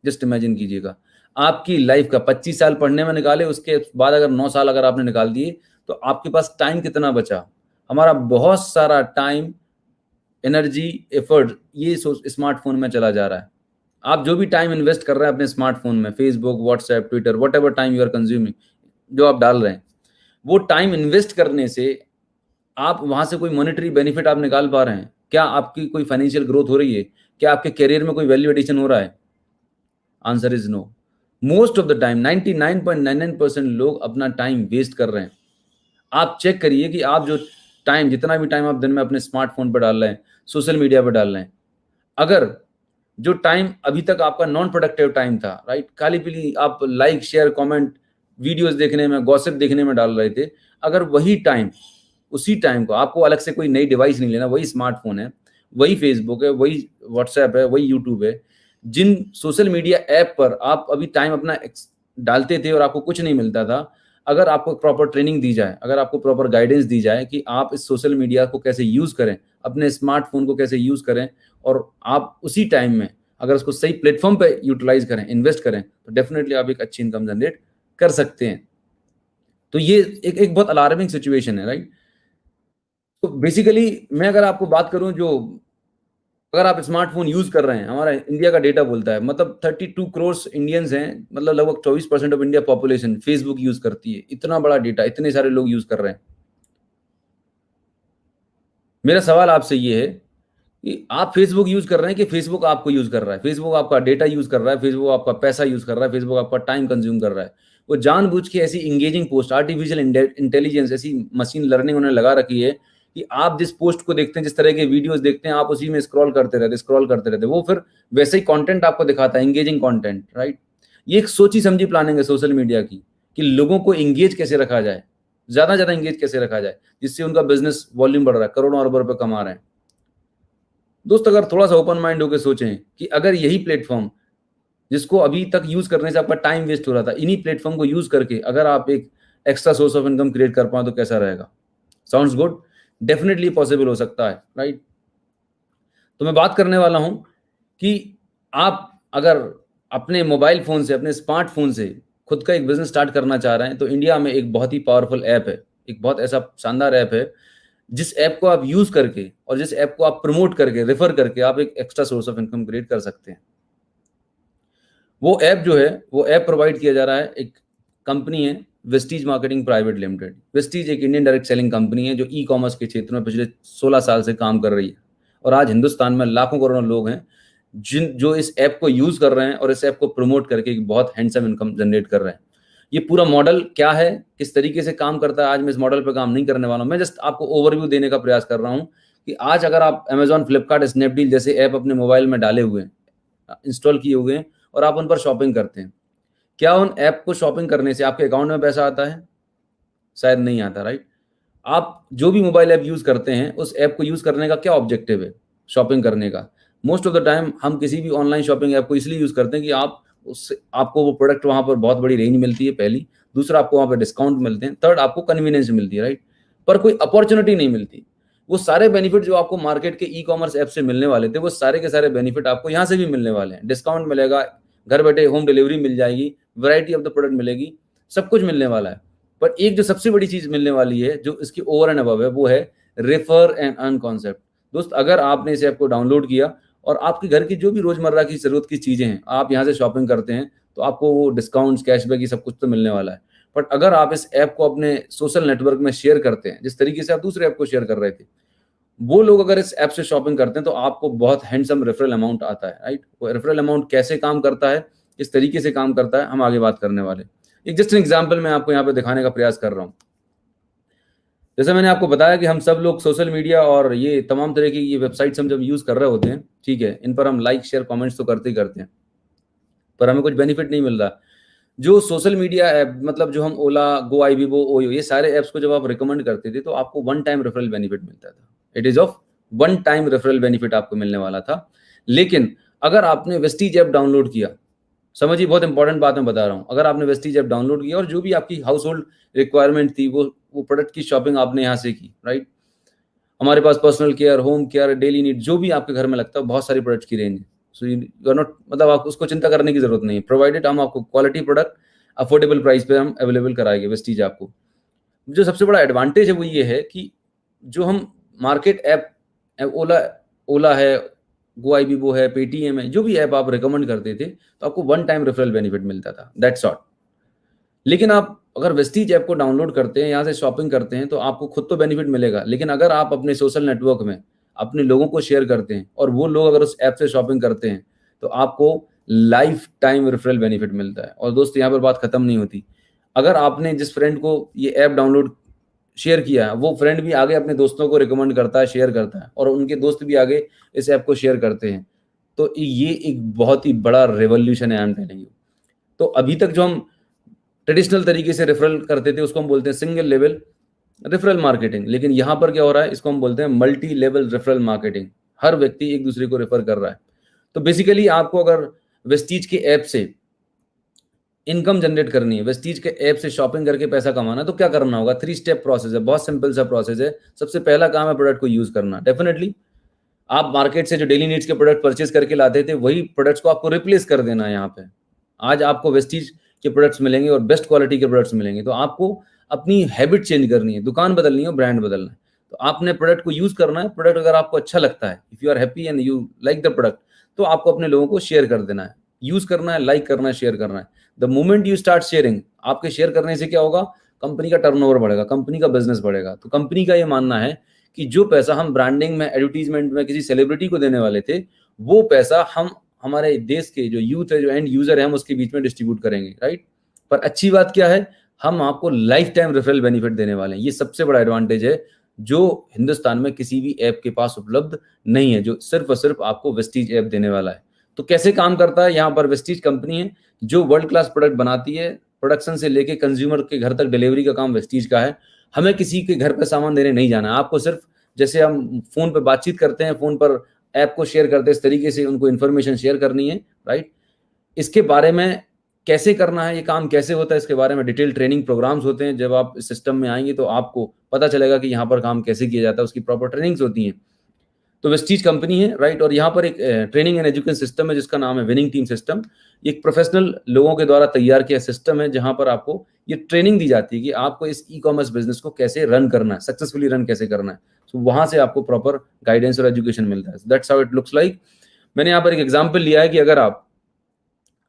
जस्ट इमेजिन कीजिएगा, आपकी लाइफ का 25 साल पढ़ने में निकाले, उसके बाद अगर 9 साल अगर आपने निकाल दिए तो आपके पास टाइम कितना बचा? हमारा बहुत सारा टाइम, एनर्जी, एफर्ट ये स्मार्टफोन में चला जा रहा है। आप जो भी टाइम इन्वेस्ट कर रहे हैं अपने स्मार्टफोन में, Facebook, WhatsApp, Twitter, whatever time you are consuming, जो आप डाल रहे हैं, वो टाइम इन्वेस्ट करने से आप वहां से कोई मॉनेटरी बेनिफिट आप निकाल पा रहे हैं? क्या आपकी कोई फाइनेंशियल ग्रोथ हो रही है? क्या आपके करियर में कोई वैल्यू एडिशन हो रहा है? Answer is no. Most of the time 99.99% लोग अपना टाइम वेस्ट कर रहे हैं। आप चेक करिए कि आप जो टाइम, जितना भी टाइम आप दिन में अपने स्मार्टफोन पर डाल रहे हैं, सोशल मीडिया पर डाल रहे हैं, अगर जो टाइम अभी तक आपका नॉन प्रोडक्टिव टाइम था, राइट, खाली पीली आप लाइक, शेयर, कमेंट, वीडियोस देखने में, गॉसिप देखने में डाल रहे थे, अगर वही टाइम, उसी टाइम को आपको अलग से कोई नई डिवाइस नहीं लेना, वही स्मार्टफोन है, वही फेसबुक है, वही व्हाट्सएप है, वही यूट्यूब है। जिन सोशल मीडिया ऐप पर आप अभी टाइम अपना डालते थे और आपको कुछ नहीं मिलता था, अगर आपको प्रॉपर ट्रेनिंग दी जाए, अगर आपको प्रॉपर गाइडेंस दी जाए कि आप इस सोशल मीडिया को कैसे यूज़ करें, अपने स्मार्टफ़ोन को कैसे यूज़ करें, और आप उसी टाइम में अगर उसको सही प्लेटफ़ॉर्म पे यूटिलाइज़ करें, इन्वेस्ट करें, तो डेफ़िनिटली आप एक अच्छी इनकम जनरेट कर सकते हैं। तो ये एक एक बहुत अलार्मिंग सिचुएशन है, राइट? तो बेसिकली मैं अगर आपको बात करूँ, जो अगर आप स्मार्टफ़ोन यूज़ कर रहे हैं, हमारा इंडिया का डेटा बोलता है, मतलब 32 करोड़ इंडियंस हैं, मतलब लगभग 24% of India population Facebook use करती है। इतना बड़ा डेटा, इतने सारे लोग यूज़ कर रहे हैं। मेरा सवाल आपसे ये है कि आप फेसबुक यूज़ कर रहे हैं कि फेसबुक आपको यूज़ कर रहा है? फेसबुक आपका डेटा यूज़ कर रहा है, फेसबुक आपका पैसा यूज़ कर रहा है, फेसबुक आपका टाइम कंज़्यूम कर रहा है। वो जानबूझ के ऐसी एंगेजिंग पोस्ट, आर्टिफिशियल इंटेलिजेंस, ऐसी मशीन लर्निंग उन्होंने लगा रखी है कि आप जिस पोस्ट को देखते हैं, जिस तरह के वीडियोज़ देखते हैं, आप उसी में स्क्रॉल करते रहते। वो फिर वैसे ही कंटेंट आपको दिखाता है, एंगेजिंग कंटेंट, राइट? ये एक सोची-समझी प्लानिंग है सोशल मीडिया की, कि लोगों को एंगेज कैसे रखा जाए, ज़्यादा से ज़्यादा एंगेज कैसे रखा जाए, जिससे उनका बिज़नेस वॉल्यूम बढ़ रहा है, करोड़ों अरबों रुपए कमा रहे हैं। दोस्त अगर थोड़ा-सा ओपन माइंड होके सोचें कि अगर यही प्लेटफ़ॉर्म, जिसको अभी तक यूज़ करने से आपका टाइम वेस्ट हो रहा था, इन्हीं प्लेटफ़ॉर्म को यूज़ करके अगर आप एक extra source of income create कर पाएँ तो कैसा रहेगा? Sounds good? डेफिनिटली पॉसिबल हो सकता है, राइट? तो मैं बात करने वाला हूँ कि आप अगर अपने मोबाइल फ़ोन से, अपने स्मार्टफ़ोन से खुद का एक बिज़नेस स्टार्ट करना चाह रहे हैं, तो इंडिया में एक बहुत ही पावरफुल ऐप है। एक बहुत ऐसा शानदार ऐप है, जिस ऐप को आप यूज़ करके और जिस ऐप को आप प्रमोट करके, रेफ़र करके आप एक extra source of income create कर सकते हैं। वो ऐप जो है, वो ऐप प्रोवाइड किया जा रहा है, एक कंपनी है, Vestige marketing private limited. Vestige एक इंडियन डायरेक्ट सेलिंग कंपनी है, जो ई-कॉमर्स के क्षेत्र में पिछले 16 साल से काम कर रही है। और आज हिंदुस्तान में लाखों करोड़ों लोग हैं, जो इस ऐप को यूज़ कर रहे हैं और इस ऐप को प्रमोट करके एक बहुत हैंडसम इनकम जनरेट कर रहे हैं। ये पूरा मॉडल क्या है, किस तरीके से काम करता है, आज मैं इस मॉडल पे काम नहीं करने वाला हूँ। मैं जस्ट आपको ओवरव्यू देने का प्रयास कर रहा हूँ कि आज अगर आप अमेज़न, फ्लिपकार्ट, स्नैपडील जैसे ऐप अपने मोबाइल में डाले हुए हैं, इंस्टॉल किए हुए हैं और आप उन पर शॉपिंग करते हैं। क्या उन ऐप को शॉपिंग करने से आपके अकाउंट में पैसा आता है? शायद नहीं आता, राइट? आप जो भी मोबाइल ऐप यूज़ करते हैं, उस ऐप को यूज़ करने का क्या ऑब्जेक्टिव है? शॉपिंग करने का। मोस्ट ऑफ द टाइम हम किसी भी ऑनलाइन शॉपिंग ऐप को इसलिए यूज़ करते हैं कि आपको वो प्रोडक्ट वहाँ पर बहुत बड़ी रेंज मिलती है, पहली। दूसरा, आपको वहाँ पे डिस्काउंट मिलते हैं। थर्ड, आपको कन्वीनियंस मिलती है, राइट? पर कोई अपॉर्च्युनिटी नहीं मिलती। वो सारे बेनिफिट जो आपको मार्केट के ई-कॉमर्स ऐप से मिलने वाले थे, वो सारे के सारे बेनिफिट आपको यहाँ से भी मिलने वाले हैं। डिस्काउंट मिलेगा, घर बैठे होम डिलीवरी मिल जाएगी, वैरायटी ऑफ द प्रोडक्ट मिलेगी, सब कुछ मिलने वाला है। पर एक जो सबसे बड़ी चीज़ मिलने वाली है, जो इसकी ओवर एंड अबव है, वो है रेफर एंड अर्न कॉन्सेप्ट। दोस्त, अगर आपने इस ऐप को डाउनलोड किया और आपके घर की जो भी रोज़मर्रा की ज़रूरत की चीज़ें हैं, आप यहाँ से शॉपिंग करते हैं, तो आपको वो डिस्काउंट्स, कैशबैक, ये सब कुछ तो मिलने वाला है। बट अगर आप इस ऐप को अपने सोशल नेटवर्क में शेयर करते हैं, जिस तरीके से आप दूसरे ऐप को शेयर कर रहे थे, वो लोग अगर इस ऐप से शॉपिंग करते हैं, तो आपको बहुत हैंडसम रेफरल अमाउंट आता है, राइट? वो रेफरल अमाउंट कैसे काम करता है, किस तरीके से काम करता है, हम आगे बात करने वाले हैं। एक जस्ट एन एग्जाम्पल मैं आपको यहाँ पे दिखाने का प्रयास कर रहा हूँ। जैसे मैंने आपको बताया कि हम सब लोग सोशल मीडिया और ये तमाम तरह की ये वेबसाइट्स हम जब यूज़ कर रहे होते हैं, ठीक है? इन पर हम लाइक, शेयर, कमेंट्स तो करते ही करते हैं, पर हमें कुछ बेनिफिट नहीं मिल रहा। जो सोशल मीडिया ऐप, मतलब जो हम ओला, गोआईबिबो, ओयो, ये सारे ऐप्स को जब आप रिकमेंड करते थे, तो आपको वन टाइम रेफरल बेनिफिट मिलता था। It is of one time referral benefit आपको मिलने वाला था। लेकिन अगर आपने वेस्टीज ऐप डाउनलोड किया, समझिए बहुत इंपॉर्टेंट बात मैं बता रहा हूँ। अगर आपने वेस्टीज ऐप डाउनलोड किया और जो भी आपकी हाउस होल्ड रिक्वायरमेंट थी, वो प्रोडक्ट की शॉपिंग आपने यहाँ से की, राइट? हमारे पास personal care, home care, daily need, जो भी आपके घर में लगता है, बहुत सारी प्रोडक्ट्स की रेंज है। सो यू आर नॉट, मतलब आप उसको चिंता करने की ज़रूरत नहीं है। प्रोवाइडेड हम आपको क्वालिटी प्रोडक्ट अफोर्डेबल प्राइस पे हम अवेलेबल कराएँगे वेस्टीज आपको। जो सबसे बड़ा एडवांटेज है वो ये है कि जो हम मार्केट ऐप, ओला ओला है, गोआईबिबो है, पेटीएम है, जो भी ऐप आप रिकमेंड करते थे, तो आपको वन टाइम रेफरल बेनिफिट मिलता था, दैट्स ऑल। लेकिन आप अगर वेस्टीज ऐप को डाउनलोड करते हैं, यहाँ से शॉपिंग करते हैं, तो आपको खुद तो बेनिफिट मिलेगा, लेकिन अगर आप अपने सोशल नेटवर्क में अपने लोगों को शेयर करते हैं और वो लोग अगर उस ऐप से शॉपिंग करते हैं, तो आपको लाइफ टाइम रेफरल बेनिफिट मिलता है। और दोस्त, यहाँ पर बात खत्म नहीं होती। अगर आपने जिस फ्रेंड को ये ऐप डाउनलोड शेयर किया है, वो फ्रेंड भी आगे अपने दोस्तों को रिकमेंड करता है, शेयर करता है, और उनके दोस्त भी आगे इस ऐप को शेयर करते हैं। तो ये एक बहुत ही बड़ा रेवोल्यूशन है, आई एम टेलिंग यू। तो अभी तक जो हम ट्रेडिशनल तरीके से रेफरल करते थे, उसको हम बोलते हैं सिंगल लेवल रेफरल मार्केटिंग। लेकिन यहाँ पर क्या हो रहा है, इसको हम बोलते हैं मल्टी लेवल रेफरल मार्केटिंग। हर व्यक्ति एक दूसरे को रेफर कर रहा है। तो बेसिकली आपको अगर वेस्टीज के ऐप से इनकम जनरेट करनी है, वेस्टीज के ऐप से शॉपिंग करके पैसा कमाना है, तो क्या करना होगा? 3 स्टेप प्रोसेस है, बहुत सिंपल सा प्रोसेस है। सबसे पहला काम है प्रोडक्ट को यूज करना। डेफिनेटली आप मार्केट से जो डेली नीड्स के प्रोडक्ट परचेज करके लाते थे, वही प्रोडक्ट्स को आपको रिप्लेस कर देना है। यहाँ पे आज आपको वेस्टीज के प्रोडक्ट्स मिलेंगे और बेस्ट क्वालिटी के प्रोडक्ट्स मिलेंगे। तो आपको अपनी हैबिट चेंज करनी है, दुकान बदलनी है और ब्रांड बदलना है। तो आपने प्रोडक्ट को यूज करना है। प्रोडक्ट अगर आपको अच्छा लगता है, if you are happy and you like the product, तो आपको अपने लोगों को शेयर कर देना है, यूज करना है, लाइक करना है, शेयर करना है। The moment you start sharing, आपके शेयर करने से क्या होगा? कंपनी का टर्नओवर बढ़ेगा, कंपनी का बिजनेस बढ़ेगा। तो कंपनी का ये मानना है कि जो पैसा हम ब्रांडिंग में, एडवर्टीजमेंट में किसी सेलिब्रिटी को देने वाले थे, वो पैसा हम हमारे देश के जो यूथ है, जो एंड यूजर है, हम उसके बीच में डिस्ट्रीब्यूट करेंगे, राइट। पर अच्छी बात क्या है? हम आपको लाइफ टाइम रेफरल बेनिफिट देने वाले हैं। ये सबसे बड़ा एडवांटेज है जो हिंदुस्तान में किसी भी ऐप के पास उपलब्ध नहीं है, जो सिर्फ और सिर्फ आपको वेस्टीज ऐप देने वाला है। तो कैसे काम करता है? यहाँ पर वेस्टीज कंपनी है जो वर्ल्ड क्लास प्रोडक्ट बनाती है। प्रोडक्शन से लेके कंज्यूमर के घर तक डिलीवरी का काम वेस्टीज का है। हमें किसी के घर पर सामान देने नहीं जाना है। आपको सिर्फ, जैसे हम फोन पर बातचीत करते हैं, फोन पर ऐप को शेयर करते हैं, इस तरीके से उनको इन्फॉर्मेशन शेयर करनी है, राइट। इसके बारे में कैसे करना है, ये काम कैसे होता है, इसके बारे में डिटेल ट्रेनिंग प्रोग्राम्स होते हैं। जब आप इस सिस्टम में आएंगे तो आपको पता चलेगा कि यहाँ पर काम कैसे किया जाता है, उसकी प्रॉपर ट्रेनिंग्स होती हैं। तो वेस्टीज कंपनी है, राइट। और यहाँ पर एक ट्रेनिंग एंड एजुकेशन सिस्टम है जिसका नाम है विनिंग टीम सिस्टम। एक प्रोफेशनल लोगों के द्वारा तैयार किया सिस्टम है जहां पर आपको ये ट्रेनिंग दी जाती है कि आपको इस ई कॉमर्स बिजनेस को कैसे रन करना है, सक्सेसफुली रन कैसे करना है। तो वहां से आपको प्रॉपर गाइडेंस और एजुकेशन मिलता है। That's how it looks like. मैंने यहाँ पर एक एग्जाम्पल लिया है कि अगर आप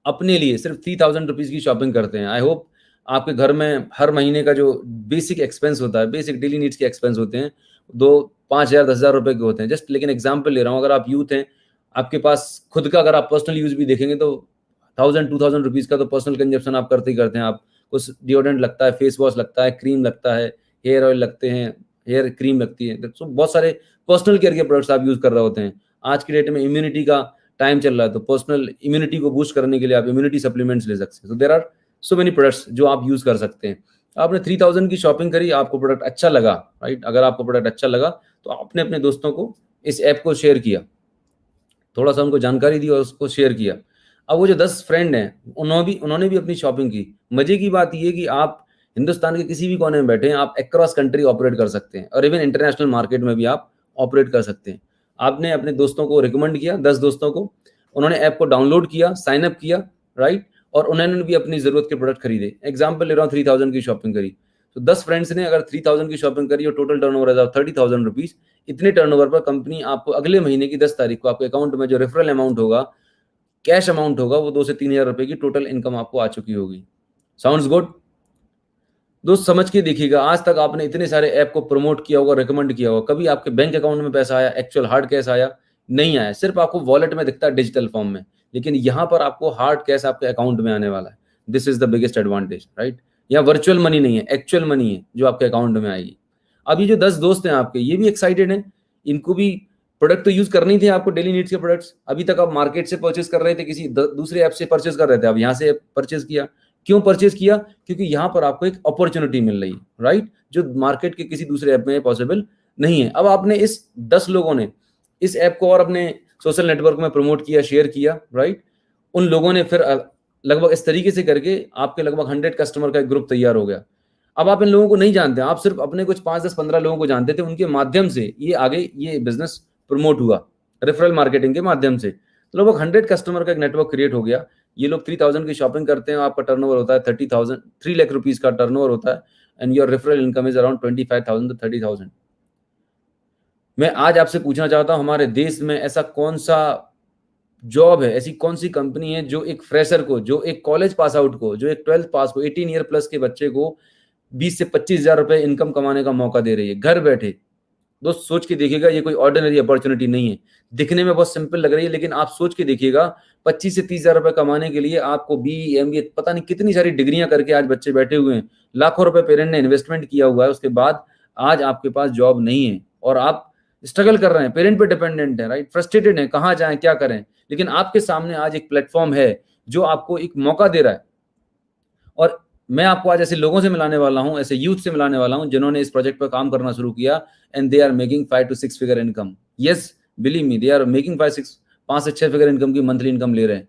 अपने लिए सिर्फ 3000 रुपीज की शॉपिंग करते हैं, आई होप आपके घर में हर महीने का जो बेसिक एक्सपेंस होता है, बेसिक डेली नीड्स के एक्सपेंस होते हैं, 2, 5 हजार, 10 हजार रुपए के होते हैं। जस्ट लेकिन एग्जाम्पल ले रहा हूँ, अगर आप यूथ हैं, आपके पास खुद का, अगर आप पर्सनल यूज भी देखेंगे तो 1000, 2000 रुपीज का तो पर्सनल कंजप्शन आप करते ही करते हैं। आप कुछ डिओडेंट लगता है, फेस वॉश लगता है, क्रीम लगता है, हेयर ऑयल लगते हैं, हेयर क्रीम लगती है। तो बहुत सारे पर्सनल केयर के प्रोडक्ट्स आप यूज कर रहे होते हैं। आज की डेट में इम्यूनिटी का टाइम चल रहा है, तो पर्सनल इम्यूनिटी को बूस्ट करने के लिए आप इम्यूनिटी सप्लीमेंट्स ले सकते हैं। तो there are so many products जो आप यूज कर सकते हैं। आपने 3000 की शॉपिंग करी, आपको प्रोडक्ट अच्छा लगा, राइट। अगर आपको प्रोडक्ट अच्छा लगा तो आपने अपने दोस्तों को इस ऐप को शेयर किया, थोड़ा सा उनको जानकारी दी और उसको शेयर किया। अब वो जो 10 फ्रेंड हैं, उन्होंने भी अपनी शॉपिंग की। मजे की बात ये है कि आप हिंदुस्तान के किसी भी कोने में बैठे हैं, आप अक्रॉस कंट्री ऑपरेट कर सकते हैं और इवन इंटरनेशनल मार्केट में भी आप ऑपरेट कर सकते हैं। आपने अपने दोस्तों को रिकमेंड किया, 10 दोस्तों को, उन्होंने ऐप को डाउनलोड किया, साइन अप किया, राइट, और उन्होंने भी अपनी जरूरत के प्रोडक्ट खरीदे। एग्जाम्पल ले रहा हूँ, 3000 की शॉपिंग करी, तो 10 फ्रेंड्स ने अगर 3000 की शॉपिंग करी और टोटल टर्नओवर है 30,000 रुपीज, इतने टर्नओवर पर कंपनी आपको अगले महीने की 10 तारीख को आपके अकाउंट में जो रेफरल अमाउंट होगा, कैश अमाउंट होगा, वो 2 से 3 हजार रुपए की टोटल इनकम आपको आ चुकी होगी। Sounds good? दोस्त समझ के देखिएगा, आज तक आपने इतने सारे ऐप को प्रमोट किया होगा, रिकमेंड किया होगा, कभी आपके बैंक अकाउंट में पैसा आया, एक्चुअल हार्ड कैश आया? नहीं आया। सिर्फ आपको वॉलेट में दिखता है डिजिटल फॉर्म में, लेकिन यहाँ पर आपको हार्ड कैश आपके अकाउंट में आने वाला है। This is the biggest advantage, right. यहाँ वर्चुअल मनी नहीं है, एक्चुअल मनी है जो आपके अकाउंट में आएगी। अब ये जो 10 दोस्त हैं आपके, ये भी एक्साइटेड हैं, इनको भी प्रोडक्ट तो यूज करने ही थे, आपको डेली नीड्स के प्रोडक्ट्स। अभी तक आप मार्केट से परचेज कर रहे थे, किसी दूसरे ऐप से परचेज कर रहे थे, अब यहाँ से परचेज किया। क्यों परचेज किया? क्योंकि यहाँ पर आपको एक अपॉर्चुनिटी मिल रही है, राइट, जो मार्केट के किसी दूसरे ऐप में पॉसिबल नहीं है। अब आपने इस 10 लोगों ने इस ऐप को और अपने सोशल नेटवर्क में प्रमोट किया, शेयर किया, राइट। उन लोगों ने फिर लगभग इस तरीके से करके आपके लगभग 100 कस्टमर का एक ग्रुप तैयार हो गया। अब आप इन लोगों को नहीं जानते, आप सिर्फ अपने कुछ 5, 10, 15 लोगों को जानते थे, उनके माध्यम से ये आगे ये बिजनेस प्रमोट हुआ, रेफरल मार्केटिंग के माध्यम से। तो लगभग 100 कस्टमर का एक नेटवर्क क्रिएट हो गया। ये लोग 3000 की शॉपिंग करते हैं, आपका टर्नओवर होता है 3 लाख रुपीज का टर्नओवर होता है, and your referral income is around 25,000 to 30,000। मैं आज आपसे पूछना चाहता हूं, हमारे देश में ऐसा कौन सा जॉब है, ऐसी कौन सी कंपनी है जो एक फ्रेशर को, जो एक कॉलेज पास आउट को, जो एक 12th पास को, 18 ईयर प्लस के बच्चे को 20 से 25 हजार रुपए इनकम कमाने का मौका दे रही है घर बैठे? दोस्त सोच के देखिएगा, ये कोई ऑर्डिनरी अपॉर्चुनिटी नहीं है। दिखने में बहुत सिंपल लग रही है, लेकिन आप सोच के देखिएगा, 25 से 30 हजार रुपए कमाने के लिए आपको BE MBA पता नहीं कितनी सारी डिग्रियां करके आज बच्चे बैठे हुए हैं। लाखों रुपए पेरेंट ने इन्वेस्टमेंट किया हुआ है, उसके बाद आज आपके पास जॉब नहीं है और आप स्ट्रगल कर रहे हैं, पेरेंट पे डिपेंडेंट है, राइट, फ्रस्ट्रेटेड है, कहाँ जाएं, क्या करें। लेकिन आपके सामने आज एक प्लेटफॉर्म है जो आपको एक मौका दे रहा है, और मैं आपको आज ऐसे लोगों से मिलाने वाला हूं, ऐसे यूथ से मिलाने वाला हूं जिन्होंने इस प्रोजेक्ट पर काम करना शुरू किया, and they are making 5 to 6 figure income. Yes, believe me, they are making 5 से 6 फिगर इनकम की मंथली इनकम ले रहे हैं।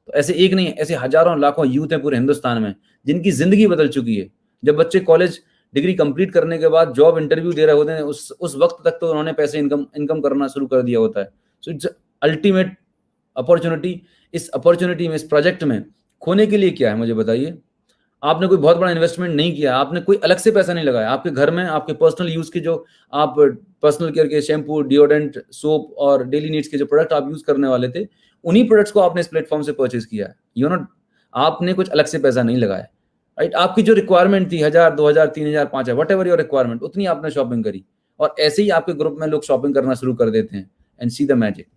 तो ऐसे एक नहीं, ऐसे हजारों लाखों यूथ हैं पूरे हिंदुस्तान में जिनकी जिंदगी बदल चुकी है। जब बच्चे कॉलेज डिग्री कंप्लीट करने के बाद जॉब इंटरव्यू दे रहे होते हैं, उस वक्त तक तो उन्होंने पैसे इनकम करना शुरू कर दिया होता है। So it's ultimate opportunity. इस अपॉर्चुनिटी में, इस प्रोजेक्ट में खोने के लिए क्या है मुझे बताइए। आपने कोई बहुत बड़ा इन्वेस्टमेंट नहीं किया, आपने कोई अलग से पैसा नहीं लगाया। आपके घर में आपके पर्सनल यूज के जो आप पर्सनल केयर के शैम्पू, डिओडेंट, सोप और डेली नीड्स के जो प्रोडक्ट आप यूज करने वाले थे, उन्हीं प्रोडक्ट्स को आपने इस प्लेटफॉर्म से परचेज किया है। यू नो, आपने कुछ अलग से पैसा नहीं लगाया, राइट। आपकी जो रिक्वायरमेंट थी 1000, 2000, 3000, 5000, वट एवर योर रिक्वायरमेंट, उतनी आपने शॉपिंग करी। और ऐसे ही आपके ग्रुप में लोग शॉपिंग करना शुरू कर देते हैं। And see the magic.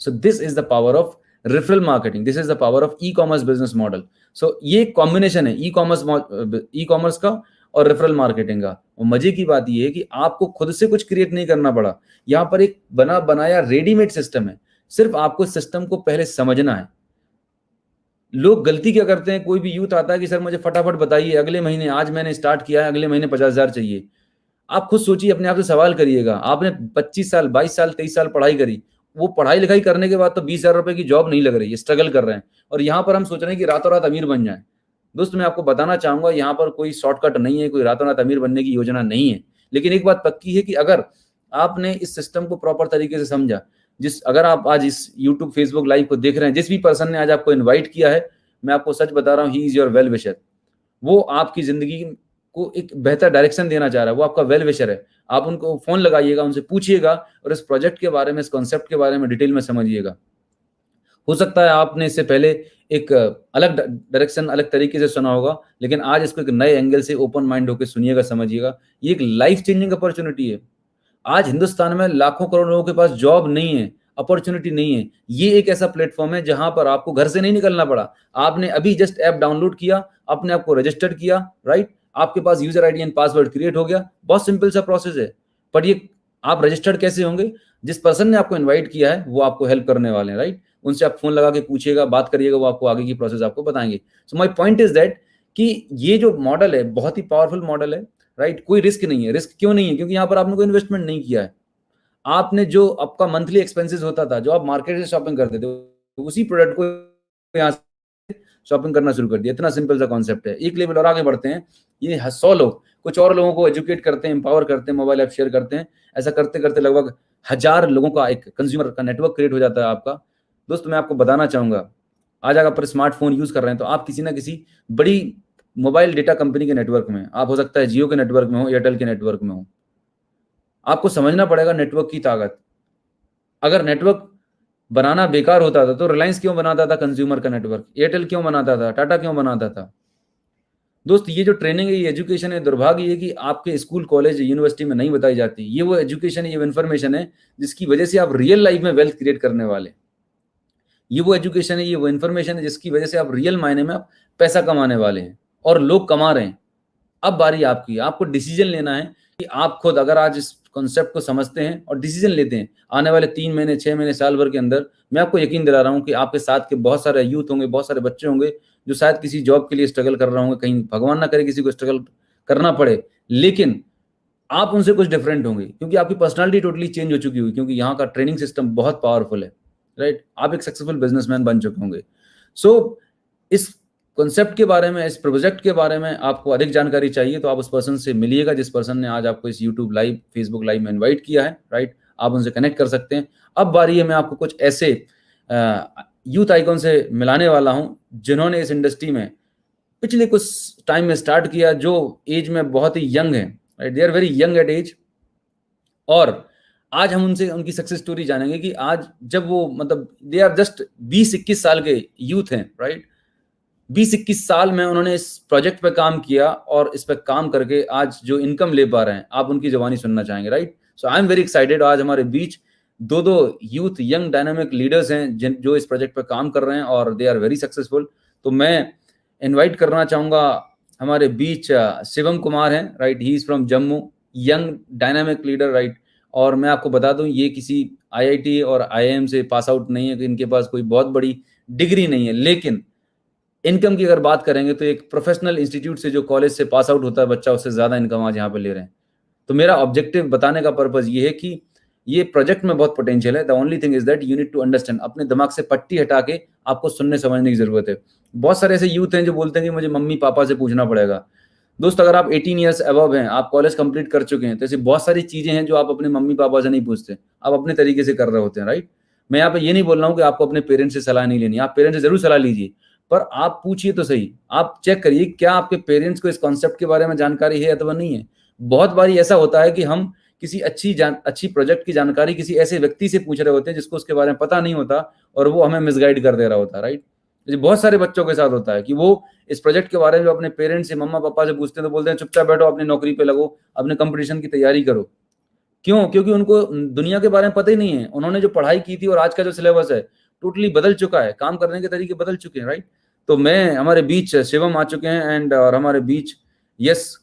So this is the power of referral marketing, this is the power of e commerce business model. So ये कॉम्बिनेशन है ई कॉमर्स का और रेफरल मार्केटिंग का। और मजे की बात ये है कि आपको खुद से कुछ क्रिएट नहीं करना पड़ा। यहाँ पर एक बना बनाया रेडीमेड सिस्टम है, सिर्फ आपको सिस्टम को पहले समझना है। लोग गलती क्या करते हैं, कोई भी यूथ आता है कि सर मुझे फटाफट बताइए, अगले महीने, आज मैंने स्टार्ट किया है, अगले महीने 50,000 चाहिए। आप खुद सोचिए, अपने आप से सवाल करिएगा, आपने 25 साल, 22 साल, 23 साल पढ़ाई करी, वो पढ़ाई लिखाई करने के बाद तो 20,000 रुपए की जॉब नहीं लग रही है, स्ट्रगल कर रहे हैं। और यहाँ पर हम सोच रहे हैं कि रातों रात अमीर बन जाए। दोस्त, मैं आपको बताना चाहूंगा, यहाँ पर कोई शॉर्टकट नहीं है, कोई रातों रात अमीर बनने की योजना नहीं है। लेकिन एक बात पक्की है कि अगर आपने इस सिस्टम को प्रॉपर तरीके से समझा, अगर आप आज इस यूट्यूब, फेसबुक लाइव को देख रहे हैं, जिस भी पर्सन ने आज आपको इन्वाइट किया है, मैं आपको सच बता रहा हूँ, he is your well wisher. वो आपकी जिंदगी को एक बेहतर डायरेक्शन देना चाह रहा है, वो आपका वेल विशर है। आप उनको फोन लगाइएगा, उनसे पूछिएगा और इस प्रोजेक्ट के बारे में, इस कॉन्सेप्ट के बारे में डिटेल में समझिएगा। हो सकता है आपने इससे पहले एक अलग डायरेक्शन, अलग तरीके से सुना होगा, लेकिन आज इसको एक नए एंगल से ओपन माइंड होकर सुनिएगा, समझिएगा। ये एक लाइफ चेंजिंग अपॉर्चुनिटी है। आज हिंदुस्तान में लाखों करोड़ लोगों के पास जॉब नहीं है, अपॉर्चुनिटी नहीं है। ये एक ऐसा प्लेटफॉर्म है जहां पर आपको घर से नहीं निकलना पड़ा। आपने अभी जस्ट ऐप डाउनलोड किया, अपने आप को रजिस्टर्ड किया, राइट, आपके पास user ID and password create हो गया। बहुत सिंपल सा प्रोसेस है। पर ये आप रजिस्टर्ड कैसे होंगे? जिस पर्सन ने आपको इन्वाइट किया है वो आपको हेल्प करने वाले हैं, राइट। उनसे आप फोन लगा के पूछिएगा, बात करिएगा, वो आपको आगे की प्रोसेस आपको बताएंगे। So my point is that कि ये जो मॉडल है बहुत ही पावरफुल मॉडल है, राइट। कोई रिस्क नहीं है। रिस्क क्यों नहीं है? क्योंकि यहाँ पर आपने कोई इन्वेस्टमेंट नहीं किया है। आपने जो आपका मंथली एक्सपेंसेस होता था, जो आप मार्केट से शॉपिंग करते थे, उसी प्रोडक्ट को यहाँ से शॉपिंग करना शुरू कर दिया। इतना सिंपल सा कॉन्सेप्ट है। एक लेवल और आगे बढ़ते हैं। ये 100 लोग कुछ और लोगों को एजुकेट करते हैं, एम्पावर करते हैं, मोबाइल ऐप शेयर करते हैं। ऐसा करते करते लगभग 1000 लोगों का एक कंज्यूमर का नेटवर्क क्रिएट हो जाता है आपका। दोस्तों, मैं आपको बताना चाहूंगा, आज अगर आप स्मार्टफोन यूज कर रहे हैं तो आप किसी ना किसी बड़ी मोबाइल डेटा कंपनी के नेटवर्क में, आप हो सकता है जियो के नेटवर्क में हो, एयरटेल के नेटवर्क में हो। आपको समझना पड़ेगा नेटवर्क की ताकत। अगर नेटवर्क बनाना बेकार होता था तो रिलायंस क्यों बनाता था कंज्यूमर का नेटवर्क? एयरटेल क्यों बनाता था? टाटा क्यों बनाता था? दोस्त, ये जो ट्रेनिंग है, ये एजुकेशन है, दुर्भाग्य है कि आपके स्कूल, कॉलेज, यूनिवर्सिटी में नहीं बताई जाती। ये वो एजुकेशन है, ये वो इन्फॉर्मेशन है जिसकी वजह से आप रियल लाइफ में वेल्थ क्रिएट करने वाले। ये वो एजुकेशन है, ये वो इन्फॉर्मेशन है जिसकी वजह से आप रियल मायने में आप पैसा कमाने वाले हैं, और लोग कमा रहे हैं। अब बारी आपकी, आपको डिसीजन लेना है कि आप खुद अगर आज इस कॉन्सेप्ट को समझते हैं और डिसीजन लेते हैं, आने वाले 3 महीने, 6 महीने, साल भर के अंदर, मैं आपको यकीन दिला रहा हूं कि आपके साथ के बहुत सारे यूथ होंगे, बहुत सारे बच्चे होंगे जो शायद किसी जॉब के लिए स्ट्रगल कर रहे होंगे, कहीं भगवान ना करे किसी को स्ट्रगल करना पड़े, लेकिन आप उनसे कुछ डिफरेंट होंगे क्योंकि आपकी पर्सनालिटी टोटली चेंज हो चुकी होगी, क्योंकि यहाँ का ट्रेनिंग सिस्टम बहुत पावरफुल है, राइट। आप एक सक्सेसफुल बिजनेसमैन बन चुके होंगे। सो इस कॉन्सेप्ट के बारे में, इस प्रोजेक्ट के बारे में आपको अधिक जानकारी चाहिए तो आप उस पर्सन से मिलिएगा जिस पर्सन ने आज आपको इस यूट्यूब लाइव, फेसबुक लाइव में इन्वाइट किया है, राइट। आप उनसे कनेक्ट कर सकते हैं। अब बारी है, मैं आपको कुछ ऐसे यूथ आइकॉन से मिलाने वाला हूं जिन्होंने इस इंडस्ट्री में पिछले कुछ टाइम में स्टार्ट किया, जो एज में बहुत ही यंग है, right. They are very young at age. और आज हम उनसे उनकी सक्सेस स्टोरी जानेंगे कि आज जब वो, मतलब दे आर जस्ट 20-21 साल के यूथ हैं, राइट। 20-21 साल में उन्होंने इस प्रोजेक्ट पे काम किया और इस पे काम करके आज जो इनकम ले पा रहे हैं, आप उनकी जुबानी सुनना चाहेंगे, right. So I am very excited. आज हमारे बीच दो यूथ, यंग डायनामिक लीडर्स हैं जो इस प्रोजेक्ट पे काम कर रहे हैं और दे आर वेरी सक्सेसफुल। तो मैं इनवाइट करना चाहूंगा हमारे बीच शिवम कुमार हैं, right. He is from Jammu, young dynamic leader, right. और मैं आपको बता दूं, ये किसी IIT और IIM से पास आउट नहीं है, कि इनके पास कोई बहुत बड़ी डिग्री नहीं है, लेकिन इनकम की अगर बात करेंगे तो एक प्रोफेशनल इंस्टीट्यूट से, जो कॉलेज से पास आउट होता है बच्चा, उससे ज्यादा इनकम आज यहाँ पे ले रहे हैं। तो मेरा ऑब्जेक्टिव बताने का पर्पज ये है कि ये प्रोजेक्ट में बहुत पोटेंशियल है। The only thing is that you need to understand, अपने दिमाग से पट्टी हटा के आपको सुनने समझने की जरूरत है। बहुत सारे ऐसे यूथ हैं जो बोलते हैं कि मुझे मम्मी पापा से पूछना पड़ेगा। दोस्त, अगर आप 18 ईयर्स अबव हैं, आप कॉलेज कंप्लीट कर चुके हैं, तो ऐसी बहुत सारी चीजें हैं जो आप अपने मम्मी पापा से नहीं पूछते, आप अपने तरीके से कर रहे होते हैं, राइट। मैं यहाँ पे ये नहीं बोल रहा हूँ कि आपको अपने पेरेंट्स से सलाह नहीं लेनी, आप पेरेंट्स से जरूर सलाह लीजिए, पर आप पूछिए तो सही, आप चेक करिए क्या आपके पेरेंट्स को इस कॉन्सेप्ट के बारे में जानकारी है अथवा नहीं है। बहुत बारी ऐसा होता है कि हम किसी अच्छी प्रोजेक्ट की जानकारी किसी ऐसे व्यक्ति से पूछ रहे होते हैं जिसको उसके बारे में पता नहीं होता, और वो हमें मिसगाइड कर दे रहा होता है, राइट। ये बहुत सारे बच्चों के साथ होता है कि वो इस प्रोजेक्ट के बारे में अपने पेरेंट्स से, मम्मा पापा से पूछते हैं तो बोलते हैं चुपचाप बैठो, अपनी नौकरी पे लगो, अपने कंपटीशन की तैयारी करो। क्यों? क्योंकि उनको दुनिया के बारे में पता ही नहीं है। उन्होंने जो पढ़ाई की थी और आज का जो सिलेबस है टोटली बदल चुका है, काम करने के तरीके बदल चुके हैं, राइट। तो मैं, हमारे बीच शिवम आ चुके हैं एंड और हमारे बीच यस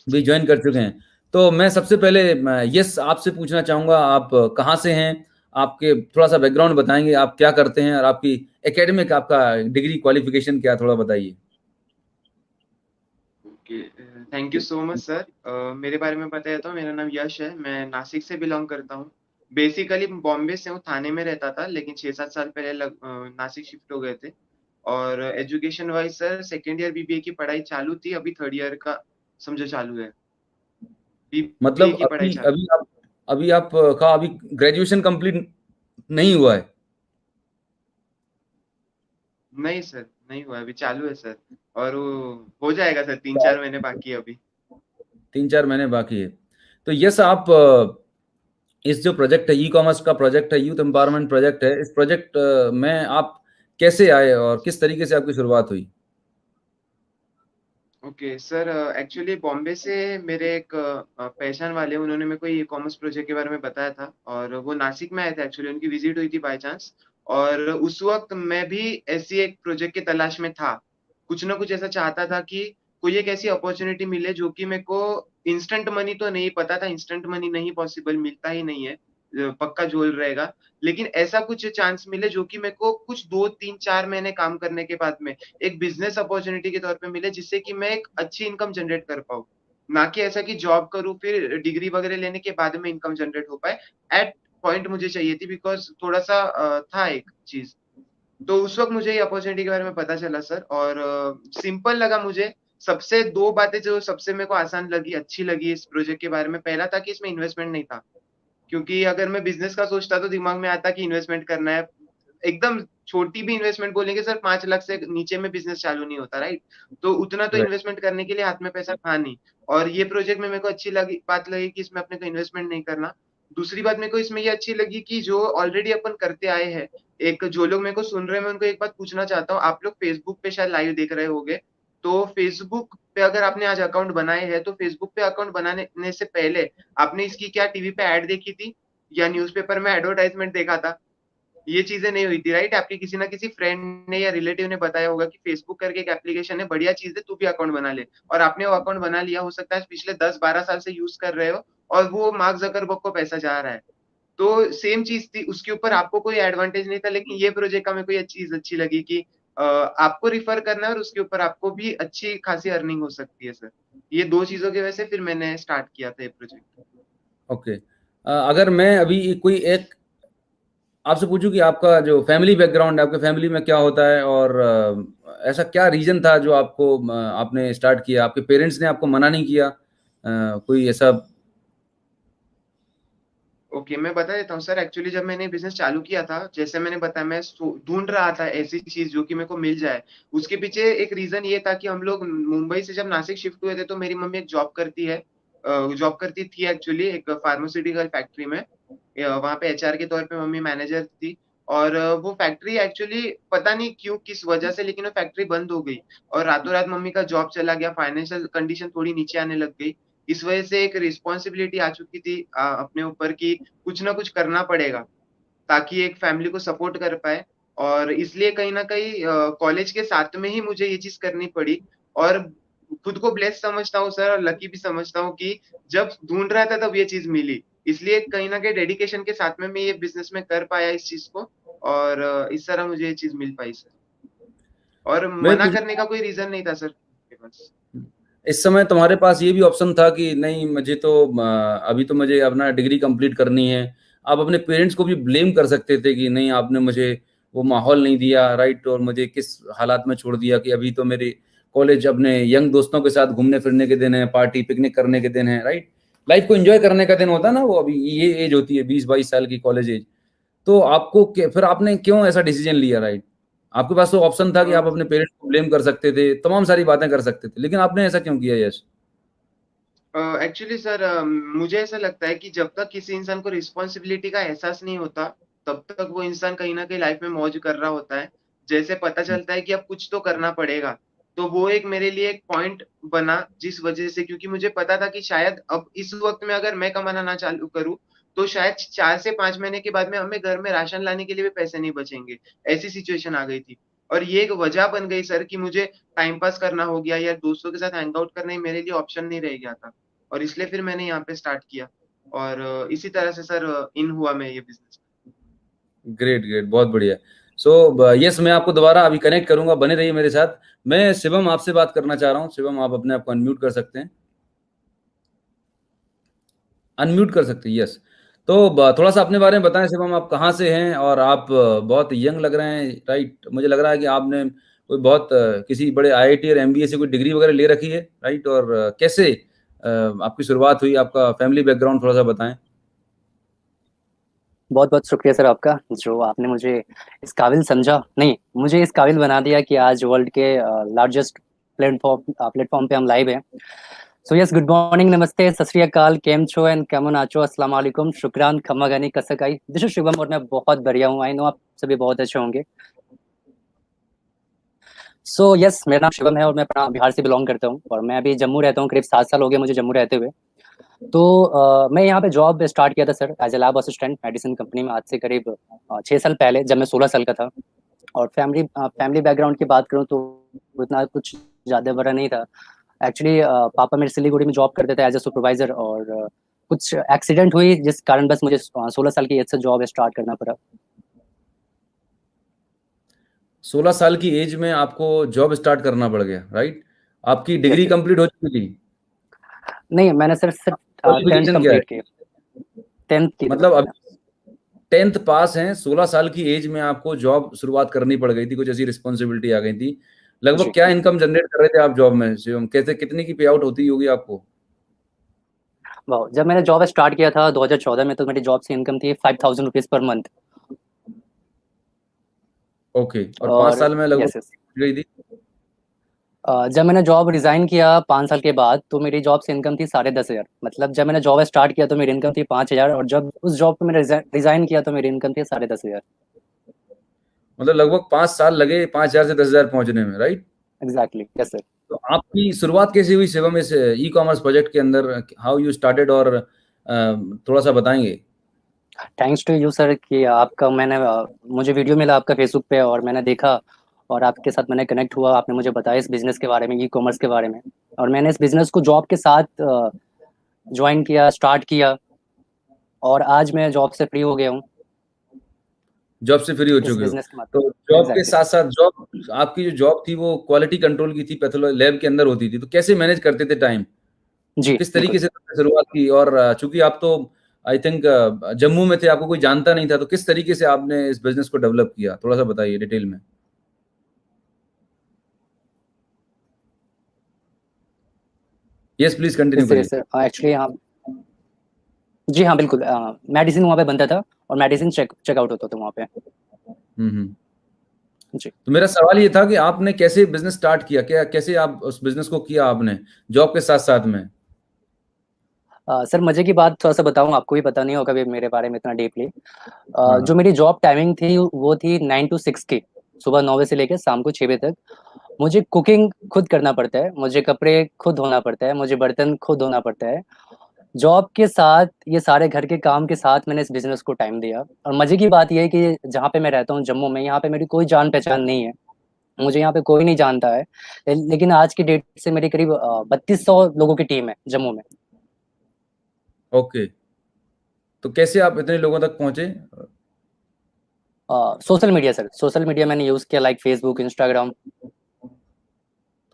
भी ज्वाइन कर चुके हैं। तो मैं सबसे पहले यस आपसे पूछना चाहूंगा, आप कहाँ से हैं, आपके थोड़ा सा बैकग्राउंड बताएंगे, आप क्या करते हैं और आपकी एकेडमिक, आपका डिग्री क्वालिफिकेशन क्या, थोड़ा बताइए। Okay, thank you so much sir. मेरे बारे में बताया तो मेरा नाम यश है, मैं नासिक से बिलोंग करता हूँ। बेसिकली बॉम्बे से हूँ, थाने में रहता था, लेकिन 6-7 साल पहले नासिक शिफ्ट हो गए थे। और education wise sir second year BBA की पढ़ाई चालू थी, अभी थर्ड ईयर का समझो चालू है, बीबीए मतलब की पढ़ाई अभी चालू। अभी आप का अभी ग्रेजुएशन कंप्लीट नहीं हुआ है? नहीं सर, नहीं हुआ, अभी चालू है सर। और वो हो जाएगा सर, 3-4 महीने बाकी है अभी। 3-4 महीने बाकी है। तो यस, आप इस जो प्रोजेक्ट है, ई कॉमर्स का प्रोजेक्ट है, यूथ एम्पावरमेंट प्रोजेक्ट है, इस प्रोजेक्ट में आप कैसे आए और किस तरीके से आपकी शुरुआत हुई? ओके सर, एक्चुअली बॉम्बे से मेरे एक पहचान वाले, उन्होंने मेरे को ई कॉमर्स प्रोजेक्ट के बारे में बताया था, और वो नासिक में आए थे, एक्चुअली उनकी विजिट हुई थी बाय चांस। और उस वक्त मैं भी ऐसी एक प्रोजेक्ट की तलाश में था, कुछ ना कुछ ऐसा चाहता था कि कोई एक ऐसी अपॉर्चुनिटी मिले जो कि मेरे को इंस्टेंट मनी, तो नहीं पता था इंस्टेंट मनी नहीं पॉसिबल, मिलता ही नहीं है, पक्का झोल रहेगा। लेकिन ऐसा कुछ चांस मिले जो कि मेरे को कुछ 2-3-4 महीने काम करने के बाद में एक बिजनेस अपॉर्चुनिटी के तौर पे मिले, जिससे कि मैं एक अच्छी इनकम जनरेट कर पाऊँ। ना कि ऐसा कि जॉब करूँ फिर डिग्री वगैरह लेने के बाद में इनकम जनरेट हो पाए। एट पॉइंट मुझे चाहिए थी, बिकॉज़ थोड़ा-सा था एक चीज़। तो उस वक़्त मुझे ये अपॉर्चुनिटी के बारे में पता चला सर, और सिंपल लगा मुझे। सबसे 2 बातें जो सबसे मेरे को आसान लगी, अच्छी लगी इस प्रोजेक्ट के बारे में, पहला था कि इसमें इन्वेस्टमेंट नहीं था। क्योंकि अगर मैं बिज़नेस का सोचता तो दिमाग में आता कि इन्वेस्टमेंट करना है। एकदम छोटी भी इन्वेस्टमेंट बोलेंगे सर, 5 लाख से नीचे में बिज़नेस चालू नहीं होता, राइट? तो उतना तो राइट। इन्वेस्टमेंट करने के लिए हाथ में पैसा था नहीं। और ये प्रोजेक्ट में मेरे को अच्छी लगी, बात लगी कि इसमें अपने को इन्वेस्टमेंट नहीं करना। दूसरी बात मेरे को इसमें ये अच्छी लगी कि जो ऑलरेडी अपन करते आए हैं, एक जो लोग मेरे को सुन रहे हैं, मैं उनको एक बात पूछना चाहता हूँ, आप लोग फेसबुक पे शायद लाइव देख रहे होंगे। तो फेसबुक पे अगर आपने आज अकाउंट बनाए हैं, तो फेसबुक पे अकाउंट बनाने ने से पहले आपने इसकी क्या टीवी पे ऐड देखी थी? या न्यूज़पेपर में एडवर्टाइज़मेंट देखा था? ये चीज़ें नहीं हुई थी, राइट? आपके किसी न किसी फ्रेंड ने या रिलेटिव ने बताया होगा कि फेसबुक करके एक एप्लीकेशन है, बढ़िया चीज़ है, तू भी अकाउंट बना ले। और आपने वो अकाउंट बना लिया, हो सकता है पिछले 10-12 साल से यूज़ कर रहे हो, और वो मार्क ज़करबर्ग को पैसा जा रहा है। तो सेम चीज़ थी, उसके ऊपर आपको कोई एडवांटेज नहीं था, लेकिन ये प्रोजेक्ट का मेरे को ये चीज़ अच्छी लगी कि आपको रिफर करना है और उसके ऊपर आपको भी अच्छी खासी अर्निंग हो सकती है सर। ये 2 चीज़ों की वजह से फिर मैंने स्टार्ट किया था ये प्रोजेक्ट। ओके। अगर मैं अभी कोई एक आपसे पूछूं कि आपका जो फैमिली बैकग्राउंड है, आपके फैमिली में क्या होता है और ऐसा क्या रीजन था जो आपको आपने स्टार्ट किया, आपके पेरेंट्स ने आपको मना नहीं किया, कोई ऐसा? ओके, मैं बता देता हूँ सर। एक्चुअली जब मैंने बिज़नेस चालू किया था, जैसे मैंने बताया, मैं ढूँढ रहा था ऐसी चीज़ जो कि मेरे को मिल जाए। उसके पीछे एक रीज़न ये था कि हम लोग मुंबई से जब नासिक शिफ्ट हुए थे, तो मेरी मम्मी एक जॉब करती है, जॉब करती थी एक्चुअली एक फार्मास्यूटिकल फैक्ट्री में। वहाँ पे एचआर के तौर पे मम्मी मैनेजर थी। और वो फैक्ट्री एक्चुअली पता नहीं क्यों, किस वजह से, लेकिन वो फैक्ट्री बंद हो गई, और रातों-रात मम्मी का जॉब चला गया, फाइनेंशियल कंडीशन थोड़ी नीचे आने लग गई। इस वजह से एक रिस्पॉन्सिबिलिटी आ चुकी थी अपने ऊपर कि कुछ ना कुछ करना पड़ेगा, ताकि एक फैमिली को सपोर्ट कर पाएँ। और इसलिए कहीं न कहीं कॉलेज के साथ में ही मुझे ये चीज़ करनी पड़ी। और खुद को ब्लेस्ड समझता हूँ सर, और लकी भी समझता हूँ कि जब ढूँढ रहा था तब ये चीज़ मिली। इसलिए कहीं न कहीं डेडिकेशन के साथ में मैं ये बिज़नेस में कर पाया इस चीज़ को, और इस तरह मुझे ये चीज़ मिल पाई सर। और मैं मना कुछ करने का कोई रीज़न नहीं था सर मेरे पास। इस समय तुम्हारे पास ये भी ऑप्शन था कि नहीं मुझे तो अभी तो मुझे अपना डिग्री कंप्लीट करनी है। आप अपने पेरेंट्स को भी ब्लेम कर सकते थे कि नहीं आपने मुझे वो माहौल नहीं दिया, राइट, और मुझे किस हालात में छोड़ दिया कि अभी तो मेरे कॉलेज अपने यंग दोस्तों के साथ घूमने फिरने के दिन है, पार्टी पिकनिक करने के दिन है, राइट। लाइफ को एंजॉय करने का दिन होता है ना, वो अभी ये एज होती है 20-22 साल की कॉलेज एज। तो आपको फिर आपने क्यों ऐसा डिसीजन लिया, राइट? आपके पास तो ऑप्शन था कि आप अपने पेरेंट्स को ब्लेम कर सकते थे, तमाम सारी बातें कर सकते थे, लेकिन आपने ऐसा क्यों किया? यस। एक्चुअली सर, मुझे ऐसा लगता है कि जब तक किसी इंसान को रिस्पॉन्सिबिलिटी का एहसास नहीं होता, तब तक वो इंसान कहीं ना कहीं लाइफ में मौज कर रहा होता है। जैसे पता चलता है कि अब कुछ तो करना पड़ेगा, तो वो एक मेरे लिए एक पॉइंट बना, जिस वजह से, क्योंकि मुझे पता था कि शायद अब इस वक्त में अगर मैं कमाना ना चालू करूँ, तो शायद 4 से 5 महीने के बाद में हमें घर में राशन लाने के लिए भी पैसे नहीं बचेंगे। ऐसी सिचुएशन आ गई थी। और ये एक वजह बन गई सर कि मुझे टाइम पास करना हो गया या दोस्तों के साथ हैंग आउट करना ही मेरे लिए ऑप्शन नहीं रह गया था। और इसलिए फिर मैंने यहाँ पे स्टार्ट किया। और इसी तरह से सर इन हुआ मैं ये बिजनेस। ग्रेट, ग्रेट, बहुत बढ़िया। सो यस, मैं आपको दोबारा अभी कनेक्ट करूंगा, बने रहिए मेरे साथ। मैं शिवम आपसे बात करना चाह रहा हूँ। शिवम, आप अपने आप को अनम्यूट कर सकते हैं, अनम्यूट कर सकते हैं, यस। तो थोड़ा सा अपने बारे में बताएं शिवम, आप कहाँ से हैं? और आप बहुत यंग लग रहे हैं, राइट। मुझे लग रहा है कि आपने कोई बहुत किसी बड़े आईआईटी और एमबीए से कोई डिग्री वगैरह ले रखी है, राइट। और कैसे आपकी शुरुआत हुई, आपका फैमिली बैकग्राउंड थोड़ा सा बताएं। बहुत बहुत शुक्रिया सर आपका, जो आपने मुझे इस काबिल समझा, नहीं मुझे इस काबिल बना दिया कि आज वर्ल्ड के लार्जेस्ट प्लेटफॉर्म पे हम लाइव हैं। सो यस, गुड मॉर्निंग, नमस्ते, सत श्री अकाल, केम छो एंड केमन आचो, अस्सलाम वालेकुम, शुक्रान, खम्मा गनी, कसकाई। दिस इज शुभम और मैं बहुत बढ़िया हूँ। आई नो आप सभी बहुत अच्छे होंगे। सो यस, मेरा नाम शिवम है और मैं बिहार से बिलोंग करता हूँ और मैं अभी जम्मू रहता हूँ। करीब 7 साल हो गए मुझे जम्मू रहते हुए। तो मैं यहाँ पे जॉब स्टार्ट किया था sir as a lab assistant medicine company में, आज से करीब 6 साल पहले, जब मैं 16 साल का था। और फैमिली बैकग्राउंड की बात करूँ तो उतना कुछ ज़्यादा बड़ा नहीं था। एक्चुअली पापा मेरे सिलीगुड़ी में जॉब करते थे एज ए सुपरवाइजर, और कुछ एक्सीडेंट हुई जिस कारण बस मुझे 16 साल की एज से जॉब स्टार्ट करना पड़ा। 16 साल की एज में आपको जॉब स्टार्ट करना पड़ गया, राइट। आपकी यस डिग्री यस। कंप्लीट हो चुकी थी? नहीं, मैंने सर सिर्फ 10th क्वालिफिकेशन क्या है? कंप्लीट की। 10th की थी मतलब बस अब मैंने। 10th पास हैं, 16 साल की एज में आपको जॉब शुरुआत करनी पड़ गई थी, कुछ ऐसी रिस्पॉन्सिबिलिटी आ गई थी। लगभग जी, क्या इनकम जनरेट कर रहे थे आप जॉब में शिवम? कैसे, कितने की पे आउट होती होगी आपको? वाह, जब मैंने जॉब स्टार्ट किया था 2014 में, तो मेरी जॉब से इनकम थी 5000 रुपीज पर मंथ। ओके, और 5 और साल में लगभग यस यस, गई थी? जब मैंने जॉब रिजाइन किया 5 साल के बाद, तो मेरी जॉब से इनकम थी 10,500। मतलब जब मैंने जॉब स्टार्ट किया तो मेरी इनकम थी 5,000, और जब उस जॉब पे मैंने रिजाइन किया तो मेरी इनकम थी 10,500। मतलब लगभग 5 साल लगे 5,000 से 10,000 पहुंचने में, राइट। Exactly, yes sir. तो आपकी शुरुआत कैसे हुई शिवम इस ई कॉमर्स प्रोजेक्ट के अंदर? हाउ यू स्टार्टेड, और थोड़ा सा बताएंगे? थैंक्स टू यू सर कि आपका मैंने मुझे वीडियो मिला आपका फेसबुक पे और मैंने देखा, और आपके साथ मैंने कनेक्ट हुआ। आपने मुझे बताया इस बिजनेस के बारे में, ई कॉमर्स के बारे में, और मैंने इस बिजनेस को जॉब के साथ ज्वाइन किया, स्टार्ट किया, और आज मैं जॉब से फ्री हो गया हूँ जॉब से फ्री हो इस चुके हो? बिजनेस के तो माध्यम। जॉब के एग्जैक्टली। साथ साथ जॉब, आपकी जो जॉब थी वो क्वालिटी कंट्रोल की थी, पैथोलॉजी लैब के अंदर होती थी, तो कैसे मैनेज करते थे टाइम? जी किस बिल्कुल। तरीके से तुमने शुरुआत की? और चूंकि आप तो आई थिंक जम्मू में थे, आपको कोई जानता नहीं था, तो किस तरीके से आपने इस बिजनेस को डेवलप किया? थोड़ा सा बताइए डिटेल में। यस, प्लीज कंटिन्यू इस तरह करिए। से एक्चुअली हाँ, जी हाँ बिल्कुल। मेडिसिन वहाँ पे बनता था और मेडिसिन चेकआउट होता था वहाँ पे। हम्म। जी। तो मेरा सवाल ये था कि आपने कैसे बिजनेस स्टार्ट किया, क्या कैसे आप उस बिजनेस को किया आपने जॉब के साथ साथ में? सर मजे की बात थोड़ा सा बताऊँ, आपको भी पता नहीं होगा कभी मेरे बारे में इतना डीपली। हाँ, जो हाँ। मेरी जॉब टाइमिंग थी वो थी 9 to 6 की, सुबह 9 बजे से लेकर शाम को 6 बजे तक। मुझे कुकिंग खुद करना पड़ता है, मुझे कपड़े खुद धोना पड़ता है, मुझे बर्तन खुद धोना पड़ता है। जॉब के साथ, ये सारे घर के काम के साथ मैंने इस बिजनेस को टाइम दिया। और मजे की बात यह है कि जहाँ पे मैं रहता हूँ जम्मू में, यहाँ पे मेरी कोई जान पहचान नहीं है, मुझे यहाँ पे कोई नहीं जानता है। लेकिन आज की डेट से मेरी करीब 3200 लोगों की टीम है जम्मू में। ओके, तो कैसे आप इतने लोगों तक पहुंचे? Social media sir, social media मैंने यूज़ किया, लाइक फेसबुक, इंस्टाग्राम।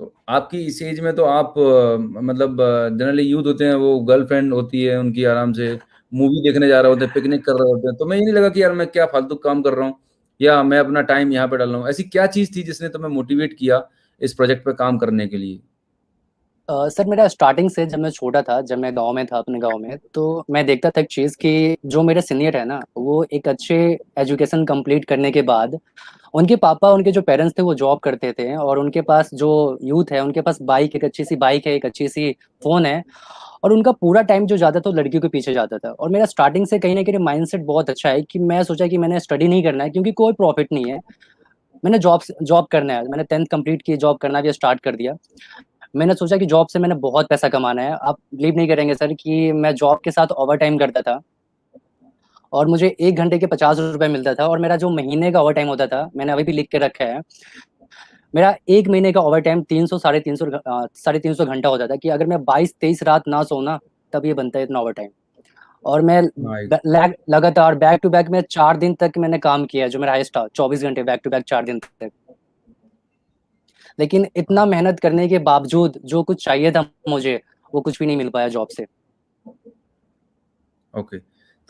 तो आपकी इस एज में तो आप मतलब जनरली यूथ होते हैं, वो गर्लफ्रेंड होती है उनकी, आराम से मूवी देखने जा रहे होते हैं, पिकनिक कर रहे होते हैं, तो मैं ये नहीं लगा कि यार मैं क्या फालतू काम कर रहा हूँ या मैं अपना टाइम यहाँ पे डाल रहा हूँ। ऐसी क्या चीज़ थी जिसने तुम्हें मोटिवेट किया इस प्रोजेक्ट पे काम करने के लिए? सर मेरा स्टार्टिंग से, जब मैं छोटा था, जब मैं गांव में था, अपने गांव में, तो मैं देखता था एक चीज़ कि जो मेरे सीनियर है ना, वो एक अच्छे एजुकेशन कंप्लीट करने के बाद उनके पापा, उनके जो पेरेंट्स थे, वो जॉब करते थे, और उनके पास जो यूथ है, उनके पास बाइक, एक अच्छी सी बाइक है, एक अच्छी सी फोन है, और उनका पूरा टाइम जो जाता था वो लड़कियों के पीछे जाता था। और मेरा स्टार्टिंग से कहीं ना कहीं माइंडसेट बहुत अच्छा है कि मैं सोचा कि मैंने स्टडी नहीं करना है, क्योंकि कोई प्रॉफिट नहीं है, मैंने जॉब करना है। मैंने 10th कंप्लीट की, जॉब करना भी स्टार्ट कर दिया। मैंने सोचा कि जॉब से मैंने बहुत पैसा कमाना है। आप बिलीव नहीं करेंगे सर कि मैं जॉब के साथ ओवर टाइम करता था, और मुझे 1 घंटे के 50 रुपए मिलता था, और मेरा जो महीने का ओवर टाइम होता था, मैंने अभी भी लिख के रखा है, मेरा 1 महीने का ओवर टाइम 300 साढ़े तीन सौ घंटा होता था। कि अगर मैं 22-23 रात ना सोना, तब ये बनता है इतना ओवर टाइम। और मैं नाइस। लगातार बैक टू बैक में 4 दिन तक मैंने काम किया है, जो मेरा हाईएस्ट था, 24 घंटे बैक टू बैक 4 दिन तक। लेकिन इतना मेहनत करने के बावजूद जो कुछ चाहिए था मुझे, वो कुछ भी नहीं मिल पाया जॉब से। ओके।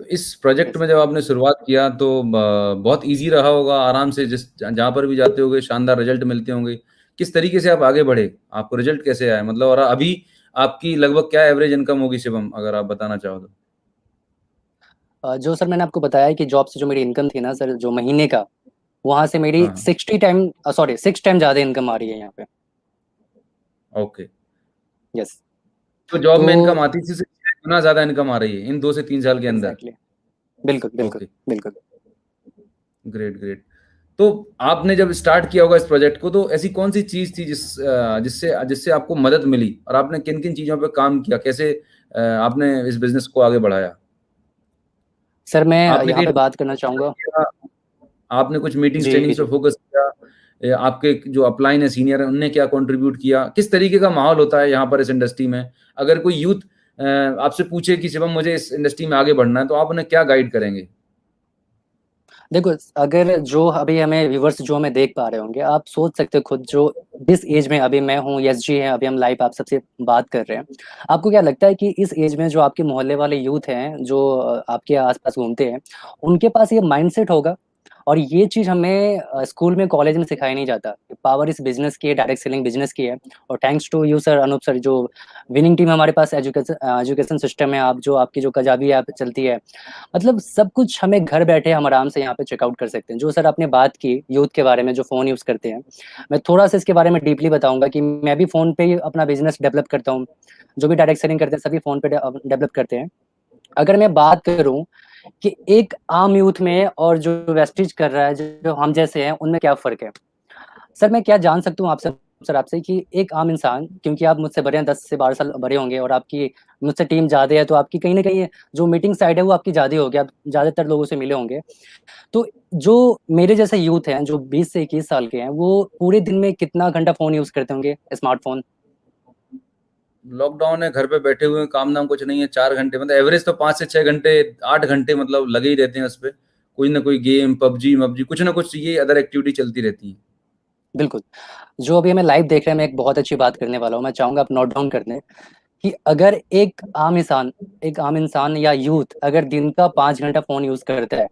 तो इस प्रोजेक्ट यस में जब आपने शुरुआत किया तो बहुत ईज़ी रहा होगा, आराम से जिस जहाँ पर भी जाते होंगे शानदार रिज़ल्ट मिलते होंगे। किस तरीके से आप आगे बढ़े? आपको रिज़ल्ट कैसे आया? मतलब और अभी आपकी लगभग क्या एवरेज इनकम होगी शिवम, अगर आप बताना चाहो तो? जो सर मैंने आपको बताया कि जॉब से जो मेरी इनकम थी ना सर, जो महीने का, वहां से मेरी हाँ, हाँ। 6 टाइम ज्यादा इनकम आ रही है यहाँ पे। ओके। यस। तो जॉब तो में इनकम आती थी, उससे 6 गुना ज़्यादा इनकम आ रही है इन 2 से 3 साल के अंदर। एग्जैक्टली, बिल्कुल बिल्कुल ओके, बिल्कुल। Great, great. तो आपने जब स्टार्ट किया होगा इस प्रोजेक्ट को, तो ऐसी कौन-सी चीज़ थी जिससे जिससे आपको मदद मिली और आपने किन-किन चीज़ों पे काम किया? कैसे आपने इस बिज़नेस को आगे बढ़ाया? सर मैं आपने यहाँ कहीं पे बात करना चाहूंगा। किया, आपने कुछ मीटिंग्स, जी ट्रेनिंग्स पे जी। फोकस किया, आपके जो अपलाइन है, सीनियर है, उनने क्या कंट्रीब्यूट किया? किस तरीके का माहौल होता है यहाँ पर इस इंडस्ट्री में? अगर कोई यूथ आपसे पूछे कि शिवम मुझे इस इंडस्ट्री में आगे बढ़ना है, तो आप उन्हें क्या गाइड करेंगे? देखो, अगर जो अभी हमें व्यूवर्स जो हमें देख पा रहे होंगे, आप सोच सकते हो खुद, जो जिस एज में अभी मैं हूँ, यस जी है, अभी हम लाइव आप सबसे बात कर रहे हैं, आपको क्या लगता है कि इस एज में जो आपके मोहल्ले वाले यूथ हैं, जो आपके आसपास घूमते हैं, उनके पास ये माइंडसेट होगा? और ये चीज हमें स्कूल में, कॉलेज में सिखाया नहीं जाता। पावर इस बिजनेस की है, डायरेक्ट सेलिंग बिजनेस की है। और thanks to you sir, Anup sir, जो विनिंग टीम हमारे पास एजुकेशन सिस्टम है, आप जो आपकी जो कजाबी ऐप चलती है, मतलब सब कुछ हमें घर बैठे हम आराम से यहाँ पे चेकआउट कर सकते हैं। जो सर आपने बात की यूथ के बारे में, जो फोन यूज करते हैं, मैं थोड़ा सा इसके बारे में डीपली बताऊंगा कि मैं भी फोन पे ही अपना बिजनेस डेवलप करता हूँ। जो भी डायरेक्ट सेलिंग करते हैं, सभी फोन पे डेवलप करते हैं। अगर मैं बात करूं कि एक आम यूथ में और जो वेस्टिज कर रहा है, जो हम जैसे हैं, उनमें क्या फर्क है, सर मैं क्या जान सकता हूँ आपसे, सर आपसे, कि एक आम इंसान, क्योंकि आप मुझसे बड़े हैं, 10 से 12 साल बड़े होंगे, और आपकी मुझसे टीम ज्यादा है, तो आपकी कहीं ना कहीं जो मीटिंग साइड है वो आपकी ज्यादा होगी, आप ज्यादातर लोगों से मिले होंगे। तो जो मेरे जैसे यूथ हैं, जो 20 से 21 साल के हैं, वो पूरे दिन में कितना घंटा फोन यूज करते होंगे, स्मार्टफोन? लॉकडाउन है, घर पे बैठे हुए हैं, काम नाम कुछ नहीं है, 4 घंटे मतलब एवरेज तो 5 से 6 घंटे, 8 घंटे मतलब लगे ही रहते हैं उस पे। कोई ना कोई गेम, पबजी मबजी, कुछ ना कुछ ये अदर एक्टिविटी चलती रहती है। बिल्कुल। जो अभी हमें लाइव देख रहे हैं, मैं एक बहुत अच्छी बात करने वाला हूँ, मैं चाहूंगा आप नोट डाउन कर लें, कि अगर एक आम इंसान या यूथ अगर दिन का 5 घंटा फोन यूज करता है,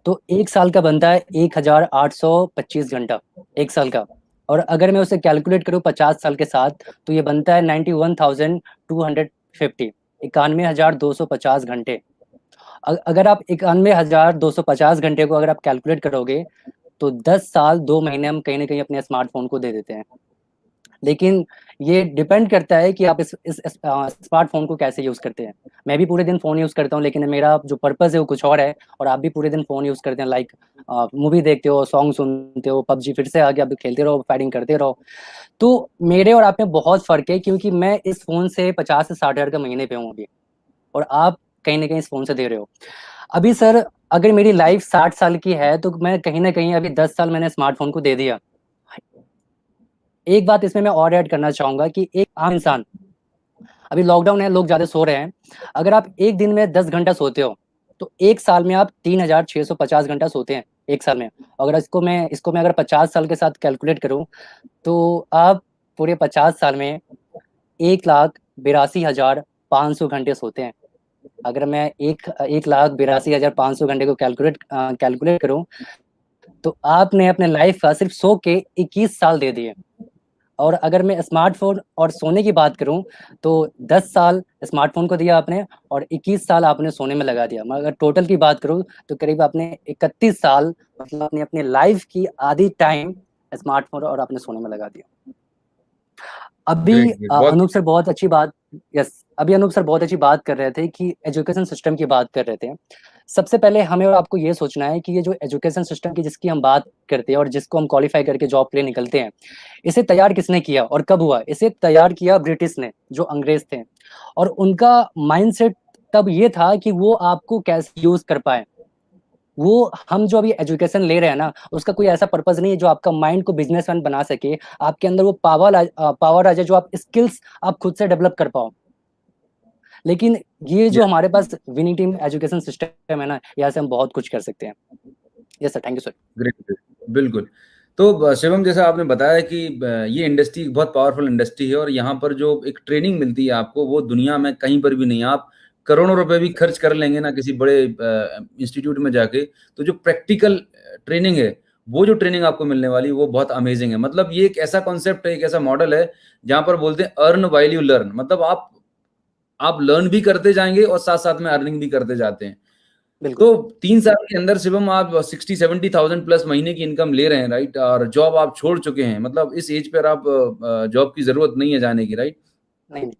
तो एक साल का बनता है 1825 घंटा, एक साल का। और अगर मैं उसे कैलकुलेट करूँ 50 साल के साथ, तो ये बनता है 91,250, 91,250 घंटे। अगर आप 91,250 घंटे को अगर आप कैलकुलेट करोगे, तो 10 साल 2 महीने हम कहीं ना कहीं अपने स्मार्टफोन को दे देते हैं। लेकिन ये डिपेंड करता है कि आप इस स्मार्टफोन को कैसे यूज करते हैं। मैं भी पूरे दिन फोन यूज करता हूँ, लेकिन मेरा जो पर्पस है वो कुछ और है। और आप भी पूरे दिन फोन यूज करते हैं, लाइक मूवी देखते हो, सॉन्ग सुनते हो, पबजी फिर से आगे आप खेलते रहो, फायरिंग करते रहो। तो मेरे और आप में बहुत फर्क है, क्योंकि मैं इस फोन से 50 से 60 हजार का महीने पे हूँ अभी, और आप कहीं ना कहीं इस फोन से दे रहे हो। अभी सर, अगर मेरी लाइफ 60 साल की है, तो मैं कहीं ना कहीं अभी 10 साल मैंने स्मार्टफोन को दे दिया। एक बात इसमें मैं और ऐड करना चाहूंगा कि एक आम इंसान, अभी लॉकडाउन है, लोग ज्यादा सो रहे हैं, अगर आप एक दिन में 10 घंटा सोते हो, तो एक साल में आप 3,650 घंटा सोते हैं, एक साल में। अगर इसको मैं अगर 50 साल के साथ कैलकुलेट करूं, तो आप पूरे 50 साल में 1,82,500 घंटे सोते हैं। अगर मैं 1,82,500 घंटे को कैलकुलेट करूं, तो आपने अपने लाइफ का सिर्फ सो के 21 साल दे दिए। और अगर मैं स्मार्टफोन और सोने की बात करूं, तो 10 साल स्मार्टफोन को दिया आपने और 21 साल आपने सोने में लगा दिया। मगर टोटल की बात करूं तो करीब आपने 31 साल, मतलब आपने अपने लाइफ की आधी टाइम स्मार्टफोन और आपने सोने में लगा दिया। अभी ग्रेट, ग्रेट, बहुत अनूप सर बहुत अच्छी बात, यस, अभी अनूप सर बहुत अच्छी बात कर रहे थे कि एजुकेशन सिस्टम की बात कर रहे थे। सबसे पहले हमें और आपको ये सोचना है कि ये जो एजुकेशन सिस्टम की जिसकी हम बात करते हैं और जिसको हम क्वालिफाई करके जॉब के लिए निकलते हैं, इसे तैयार किसने किया और कब हुआ? इसे तैयार किया ब्रिटिश ने, जो अंग्रेज थे। और उनका माइंडसेट तब ये था कि वो आपको कैसे यूज कर पाए। वो हम जो अभी एजुकेशन ले रहे हैं ना, उसका कोई ऐसा पर्पस नहीं है जो आपका माइंड को बिजनेसमैन बना सके, आपके अंदर वो पावर आ जाए जो आप स्किल्स आप खुद से डेवलप कर पाओ। लेकिन ये जो यस, हमारे पास विनिंग टीम एजुकेशन सिस्टम है ना, यहाँ से हम बहुत कुछ कर सकते हैं। Yes sir, thank you sir. Great, great, बिल्कुल। तो शिवम, जैसा आपने बताया कि ये इंडस्ट्री बहुत पावरफुल इंडस्ट्री है और यहाँ पर जो एक ट्रेनिंग मिलती है आपको, वो दुनिया में कहीं पर भी नहीं है। आप करोड़ों रुपए भी खर्च कर लेंगे ना किसी बड़े इंस्टीट्यूट में जाके, तो जो प्रैक्टिकल ट्रेनिंग है, वो जो ट्रेनिंग आपको मिलने वाली है, वो बहुत अमेजिंग है। मतलब ये एक ऐसा कॉन्सेप्ट है, एक ऐसा मॉडल है जहाँ पर बोलते हैं अर्न व्हाइल यू लर्न। मतलब आप लर्न भी करते जाएंगे और साथ साथ में अर्निंग भी करते जाते हैं। बिल्कुल तो 3 साल के अंदर शिवम आप 60-70,000 प्लस महीने की इनकम ले रहे हैं, राइट? और जॉब आप छोड़ चुके हैं, मतलब इस एज पर आप जॉब की जरूरत नहीं है जाने की, राइट? नहीं।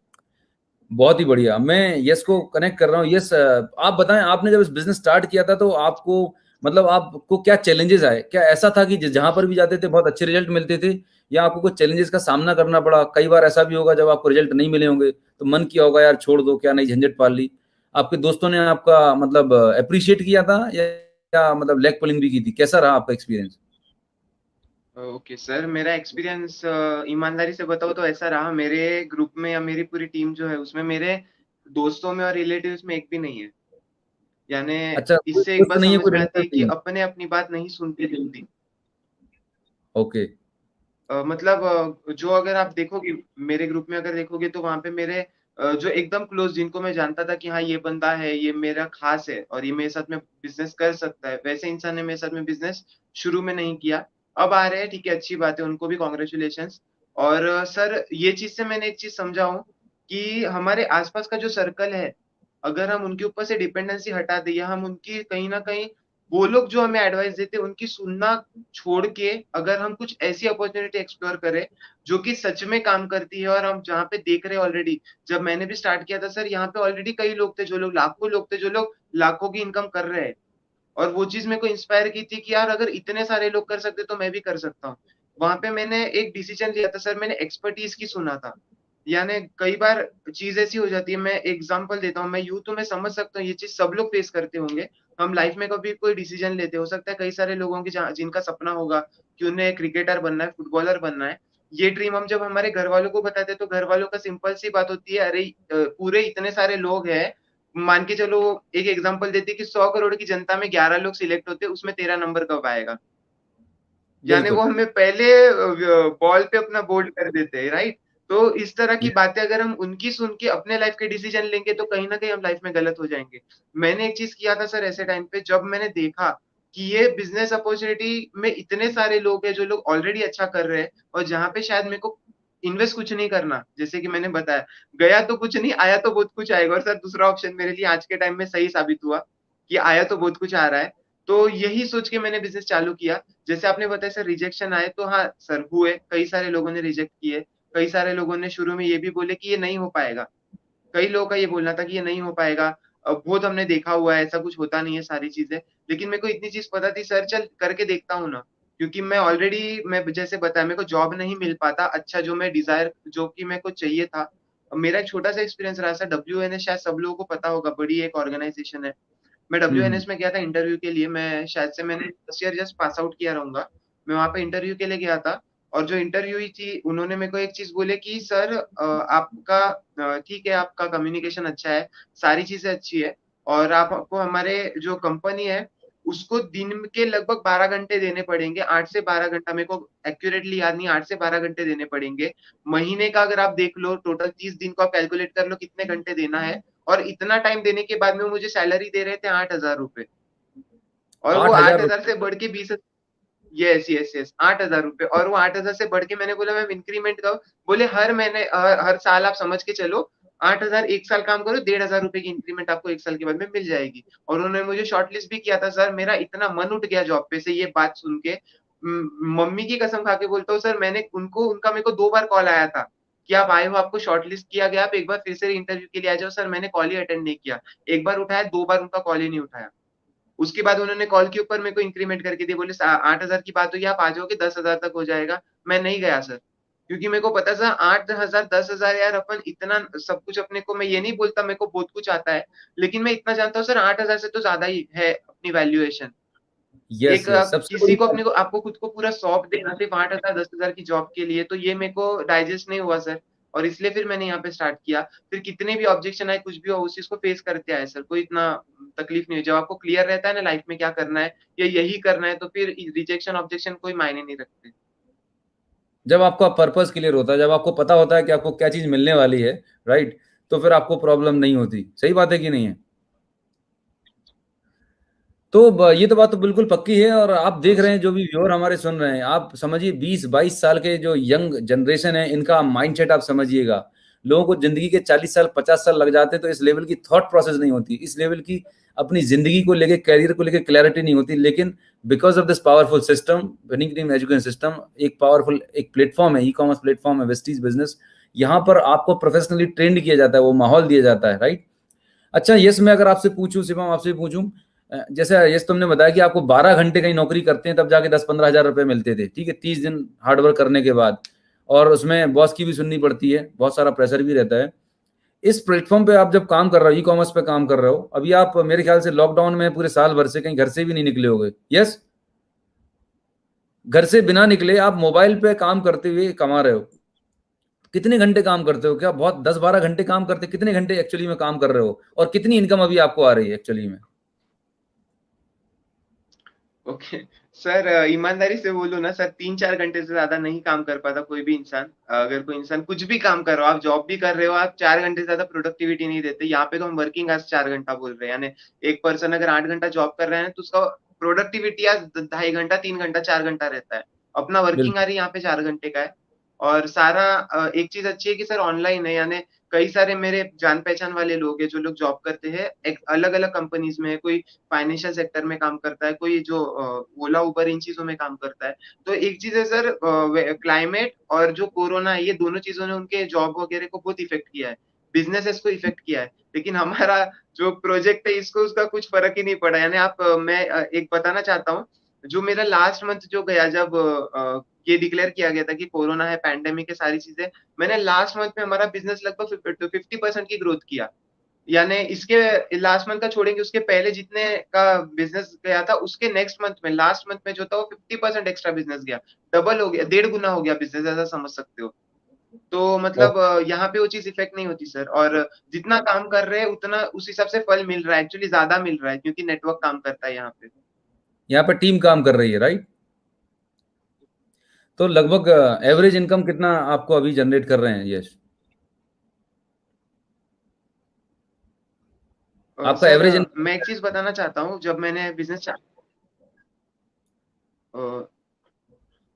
बहुत ही बढ़िया। मैं यस को कनेक्ट कर रहा हूँ। यस, आप बताएं, आपने जब इस बिजनेस स्टार्ट किया था तो आपको, मतलब आपको क्या चैलेंजेस आए? क्या ऐसा था कि जहां पर भी जाते थे बहुत अच्छे रिजल्ट मिलते थे, या आपको कुछ चैलेंजेस का सामना करना पड़ा? कई बार ऐसा भी होगा जब आपको रिजल्ट नहीं मिले होंगे तो मन किया होगा यार छोड़ दो, क्या नहीं झंझट पाल ली। आपके दोस्तों ने आपका मतलब अप्रिशिएट किया था, या मतलब लेग पुलिंग भी की थी? कैसा रहा आपका एक्सपीरियंस? ओके सर, मेरा एक्सपीरियंस ईमानदारी से बताओ तो ऐसा रहा, मेरे ग्रुप में या मेरी पूरी टीम जो है उसमें मेरे दोस्तों में और रिलेटिव्स में एक भी नहीं है। यानी अच्छा, कोई इससे एक दोस्त बात नहीं है, समझ कोई में आती रिलेटिव है कि नहीं है? अपने अपनी बात नहीं सुनते जल्दी। ओके। मतलब जो अगर आप देखोगे मेरे ग्रुप में, अगर देखोगे तो वहां पे मेरे जो एकदम क्लोज, जिनको मैं जानता था कि हाँ ये बंदा है, ये मेरा खास है और ये मेरे साथ में बिजनेस कर सकता है, वैसे इंसान ने मेरे साथ में बिजनेस शुरू में नहीं किया। अब आ रहे हैं, ठीक है, अच्छी बात है, उनको भी कॉन्ग्रेचुलेशंस। और सर ये चीज से मैंने एक चीज समझा हूँ कि हमारे आसपास का जो सर्कल है, अगर हम उनके ऊपर से डिपेंडेंसी हटा दें या हम उनकी कहीं ना कहीं, वो लोग जो हमें एडवाइस देते हैं उनकी सुनना छोड़ के, अगर हम कुछ ऐसी अपॉर्चुनिटी एक्सप्लोर करें जो कि सच में काम करती है, और हम जहाँ पे देख रहे हैं ऑलरेडी, जब मैंने भी स्टार्ट किया था सर, यहाँ पे ऑलरेडी कई लोग थे, जो लोग लाखों लोग थे, जो लोग लाखों की इनकम कर रहे हैं। और वो चीज मेरे को इंस्पायर की थी कि यार अगर इतने सारे लोग कर सकते तो मैं भी कर सकता हूँ। वहां पे मैंने एक डिसीजन लिया था सर, मैंने एक्सपर्टीज की सुना था। यानी कई बार चीज ऐसी हो जाती है, मैं एग्जांपल देता हूँ, मैं यूं तो मैं समझ सकता हूँ ये चीज सब लोग फेस करते होंगे। हम लाइफ में कभी कोई डिसीजन लेते, हो सकता है कई सारे लोगों की जिनका सपना होगा कि उन्हें क्रिकेटर बनना है, फुटबॉलर बनना है। ये ड्रीम हम जब हमारे घर वालों को बताते हैं तो घर वालों का सिंपल सी बात होती है, अरे पूरे इतने सारे लोग हैं, मान के चलो, एक एग्जांपल देते कि 100 करोड़ की जनता में 11 लोग सिलेक्ट होते, उसमें तेरा नंबर कब आएगा? यानी वो बिल्कुल। हमें पहले बॉल पे अपना बोल्ड कर देते हैं, राइट? तो इस तरह की बातें अगर हम उनकी सुन के अपने लाइफ के डिसीजन लेंगे तो कहीं ना कहीं हम लाइफ में गलत हो जाएंगे। मैंने एक चीज किया था सर ऐसे टाइम पे, जब मैंने देखा कि ये बिजनेस अपॉर्चुनिटी में इतने सारे लोग हैं जो लोग ऑलरेडी अच्छा कर रहे हैं, और जहाँ पे शायद मेरे को इन्वेस्ट कुछ नहीं करना, जैसे कि मैंने बताया, गया तो कुछ नहीं, आया तो बहुत कुछ आएगा। और सर दूसरा ऑप्शन मेरे लिए आज के टाइम में सही साबित हुआ कि आया तो बहुत कुछ आ रहा है। तो यही सोच के मैंने बिजनेस चालू किया। जैसे आपने बताया सर रिजेक्शन आए, तो हाँ सर हुए, कई सारे लोगों ने रिजेक्ट किए। कई सारे लोगों ने शुरू में ये भी बोले कि ये नहीं हो पाएगा। कई लोगों का ये बोलना था कि ये नहीं हो पाएगा। बहुत हमने देखा हुआ है, ऐसा कुछ होता नहीं है सारी चीजें। लेकिन मेरे को इतनी चीज पता थी सर, चल करके देखता हूँ ना। क्योंकि मैं ऑलरेडी, मैं जैसे बताया, मेरे को जॉब नहीं मिल पाता अच्छा, जो मैं डिजायर, जो कि मेरे को चाहिए था। मेरा एक छोटा सा एक्सपीरियंस रहा सर, WNS शायद सब लोगों को पता होगा, बड़ी एक ऑर्गेनाइजेशन है। मैं हम्म। WNS में गया था इंटरव्यू के लिए, मैं शायद से मैंने first year just pass out किया रहूंगा। मैं वहां पे इंटरव्यू के लिए गया था। और जो इंटरव्यू हुई थी, उन्होंने मेरे को एक चीज बोले कि सर आपका ठीक है, आपका कम्युनिकेशन अच्छा है, सारी चीजें अच्छी है, और आपको हमारे जो कंपनी है उसको दिन के लगभग 12 घंटे देने पड़ेंगे, 8 से 12 घंटा, मेरे को एक्यूरेटली याद नहीं, 8 से 12 घंटे देने पड़ेंगे। महीने का अगर आप देख लो, टोटल 30 दिन को आप कैलकुलेट कर लो कितने घंटे देना है, और इतना टाइम देने के बाद में मुझे सैलरी दे रहे थे 8,000 रुपए, और वो 8,000 8,000 से बढ़ के 20, यस यस यस 8,000 रुपए, और वो 8,000 से बढ़ के मैंने बोला मैम इंक्रीमेंट कब, बोले हर महीने हर साल आप समझ के चलो 8,000, एक साल काम करो 1,500 रुपए की इंक्रीमेंट आपको एक साल के बाद में मिल जाएगी। और उन्होंने मुझे शॉर्टलिस्ट भी किया था सर, मेरा इतना मन उठ गया जॉब पे से ये बात सुन के, मम्मी की कसम खा के बोलता हूँ सर, मैंने उनका मेरे को 2 बार कॉल आया था कि आप आए हो, आपको शॉर्टलिस्ट किया गया, आप एक बार फिर से इंटरव्यू के लिए आ जाओ। सर मैंने कॉल ही अटेंड नहीं किया, एक बार उठाया, 2 बार उनका कॉल ही नहीं उठाया। उसके बाद उन्होंने कॉल के ऊपर मेरे को इंक्रीमेंट करके दिया, बोले 8,000 की बात हुई, आप आ जाओगे 10,000 तक हो जाएगा। मैं नहीं गया सर, क्योंकि मेरे को पता था 8,000 10,000 यार, अपन इतना सब कुछ अपने को, मैं ये नहीं बोलता मेरे को बहुत कुछ आता है, लेकिन मैं इतना जानता हूँ सर 8,000 से तो ज्यादा ही है अपनी वैल्यूएशन। यस, एक यस, सबसे किसी बड़ी को बात। अपने को आपको खुद को पूरा सौंप देना सिर्फ 8,000 10,000 की जॉब के लिए, तो ये मेरे को डाइजेस्ट नहीं हुआ सर, और इसलिए फिर मैंने यहाँ पे स्टार्ट किया। फिर कितने भी ऑब्जेक्शन आए, कुछ भी हो, उस चीज को फेस करते आए सर, कोई इतना तकलीफ नहीं हुई। जब आपको क्लियर रहता है ना लाइफ में क्या करना है या यही करना है, तो फिर रिजेक्शन ऑब्जेक्शन कोई मायने नहीं रखते। जब आपका पर्पस क्लियर होता है, जब आपको पता होता है कि आपको क्या चीज मिलने वाली है, राइट, तो फिर आपको प्रॉब्लम नहीं होती। सही बात है कि नहीं है? तो ये तो बात तो बिल्कुल पक्की है। और आप देख रहे हैं, जो भी व्यूअर हमारे सुन रहे हैं, आप समझिए 20-22 साल के जो यंग जनरेशन है, इनका माइंडसेट आप समझिएगा। लोगों को जिंदगी के 40 साल 50 साल लग जाते हैं, तो इस लेवल की थॉट प्रोसेस नहीं होती, इस लेवल की अपनी जिंदगी को लेके, कैरियर को लेके क्लैरिटी नहीं होती। लेकिन because of this powerful system, winning team education system, एक पावरफुल एक प्लेटफॉर्म है, ई कॉमर्स प्लेटफॉर्म है वेस्टीज बिजनेस। यहाँ पर आपको प्रोफेशनली ट्रेंड किया जाता है, वो माहौल दिया जाता है, राइट। अच्छा यस, मैं अगर आपसे पूछूं, शिवम आपसे पूछूं, जैसे यस तुमने बताया कि आपको 12 घंटे कहीं नौकरी करते हैं तब जाके 10-15 हजार रुपए मिलते थे, ठीक है, 30 दिन हार्डवर्क करने के बाद, और उसमें बॉस की भी सुननी पड़ती है, बहुत सारा प्रेशर भी रहता है। इस प्लेटफॉर्म पे आप जब काम कर रहे हो, ई कॉमर्स पे काम कर रहे हो, अभी आप मेरे ख्याल से लॉकडाउन में पूरे साल भर से कहीं घर से भी नहीं निकले होगे, यस? घर से बिना निकले आप मोबाइल पे काम करते हुए कमा रहे हो। कितने घंटे काम करते हो? क्या बहुत 10-12 घंटे काम करते? कितने घंटे एक्चुअली में काम कर रहे हो, और कितनी इनकम अभी आपको आ रही है एक्चुअली में? ओके सर, ईमानदारी से बोलूँ ना सर, 3-4 घंटे से ज्यादा नहीं काम कर पाता कोई भी इंसान। अगर कोई इंसान कुछ भी काम कर रहा हो, आप जॉब भी कर रहे हो, आप 4 घंटे से ज्यादा प्रोडक्टिविटी नहीं देते। यहाँ पे तो हम वर्किंग आज 4 घंटा बोल रहे हैं, यानी एक पर्सन अगर 8 घंटा जॉब कर रहे हैं तो उसका प्रोडक्टिविटी आज 2.5 घंटा 3 घंटा 4 घंटा रहता है। अपना वर्किंग बिल्कुल। आवर यहाँ पे 4 घंटे का है। और सारा एक चीज अच्छी है कि सर ऑनलाइन है, यानी कई सारे मेरे जान पहचान वाले लोग हैं जो लोग जॉब करते हैं, एक अलग अलग कंपनीज में है, कोई फाइनेंशियल सेक्टर में काम करता है, कोई जो ओला उबर इन चीजों में काम करता है। तो एक चीज है सर, क्लाइमेट और जो कोरोना है, ये दोनों चीजों ने उनके जॉब वगैरह को बहुत इफेक्ट किया है, बिजनेसेस को इफेक्ट किया है। लेकिन हमारा जो प्रोजेक्ट है इसको उसका कुछ फर्क ही नहीं पड़ा। यानी आप मैं एक बताना चाहता हूँ, जो मेरा लास्ट मंथ जो गया, जब ये डिक्लेयर किया गया था कि कोरोना है, पैंडेमिक है, सारी चीजें, मैंने लास्ट मंथ में हमारा बिजनेस लगभग 50% की ग्रोथ किया। यानी इसके लास्ट मंथ का छोड़ेंगे, उसके पहले जितने का बिजनेस गया था, उसके नेक्स्ट मंथ में, लास्ट मंथ में जो था, वो 50% एक्स्ट्रा बिजनेस गया, डबल हो गया, 1.5 गुना हो गया बिजनेस, ऐसा समझ सकते हो। तो मतलब यहाँ पे वो चीज इफेक्ट नहीं होती सर, और जितना काम कर रहे हैं उतना उस हिसाब से फल मिल रहा है, एक्चुअली ज्यादा मिल रहा है, क्योंकि नेटवर्क काम करता है यहाँ पे। यहाँ पर टीम काम कर रही है, राइट। तो लगभग एवरेज इनकम कितना आपको अभी जनरेट कर रहे हैं यश? आपका सर एवरेज इनकम? मैं एक चीज बताना चाहता हूँ, जब मैंने बिजनेस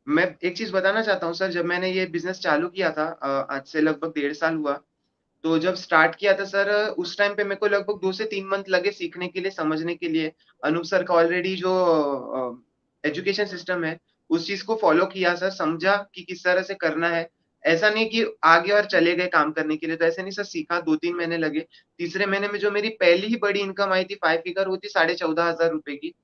मैं एक चीज बताना चाहता हूँ सर, जब मैंने ये बिजनेस चालू किया था, आज से लगभग 1.5 साल हुआ। तो जब स्टार्ट किया था सर, उस टाइम पे मेरे को लगभग 2 से 3 मंथ लगे सीखने के लिए, समझने के लिए। अनूप सर का ऑलरेडी जो एजुकेशन सिस्टम है, उस चीज को फॉलो किया सर, समझा कि किस तरह से करना है। ऐसा नहीं कि आगे और चले गए काम करने के लिए, तो ऐसे नहीं सर, सीखा, 2-3 महीने लगे। तीसरे महीने में जो मेरी पहली ही बड़ी इनकम आई थी 5 फिगर, वो थी 14,500 रुपए की।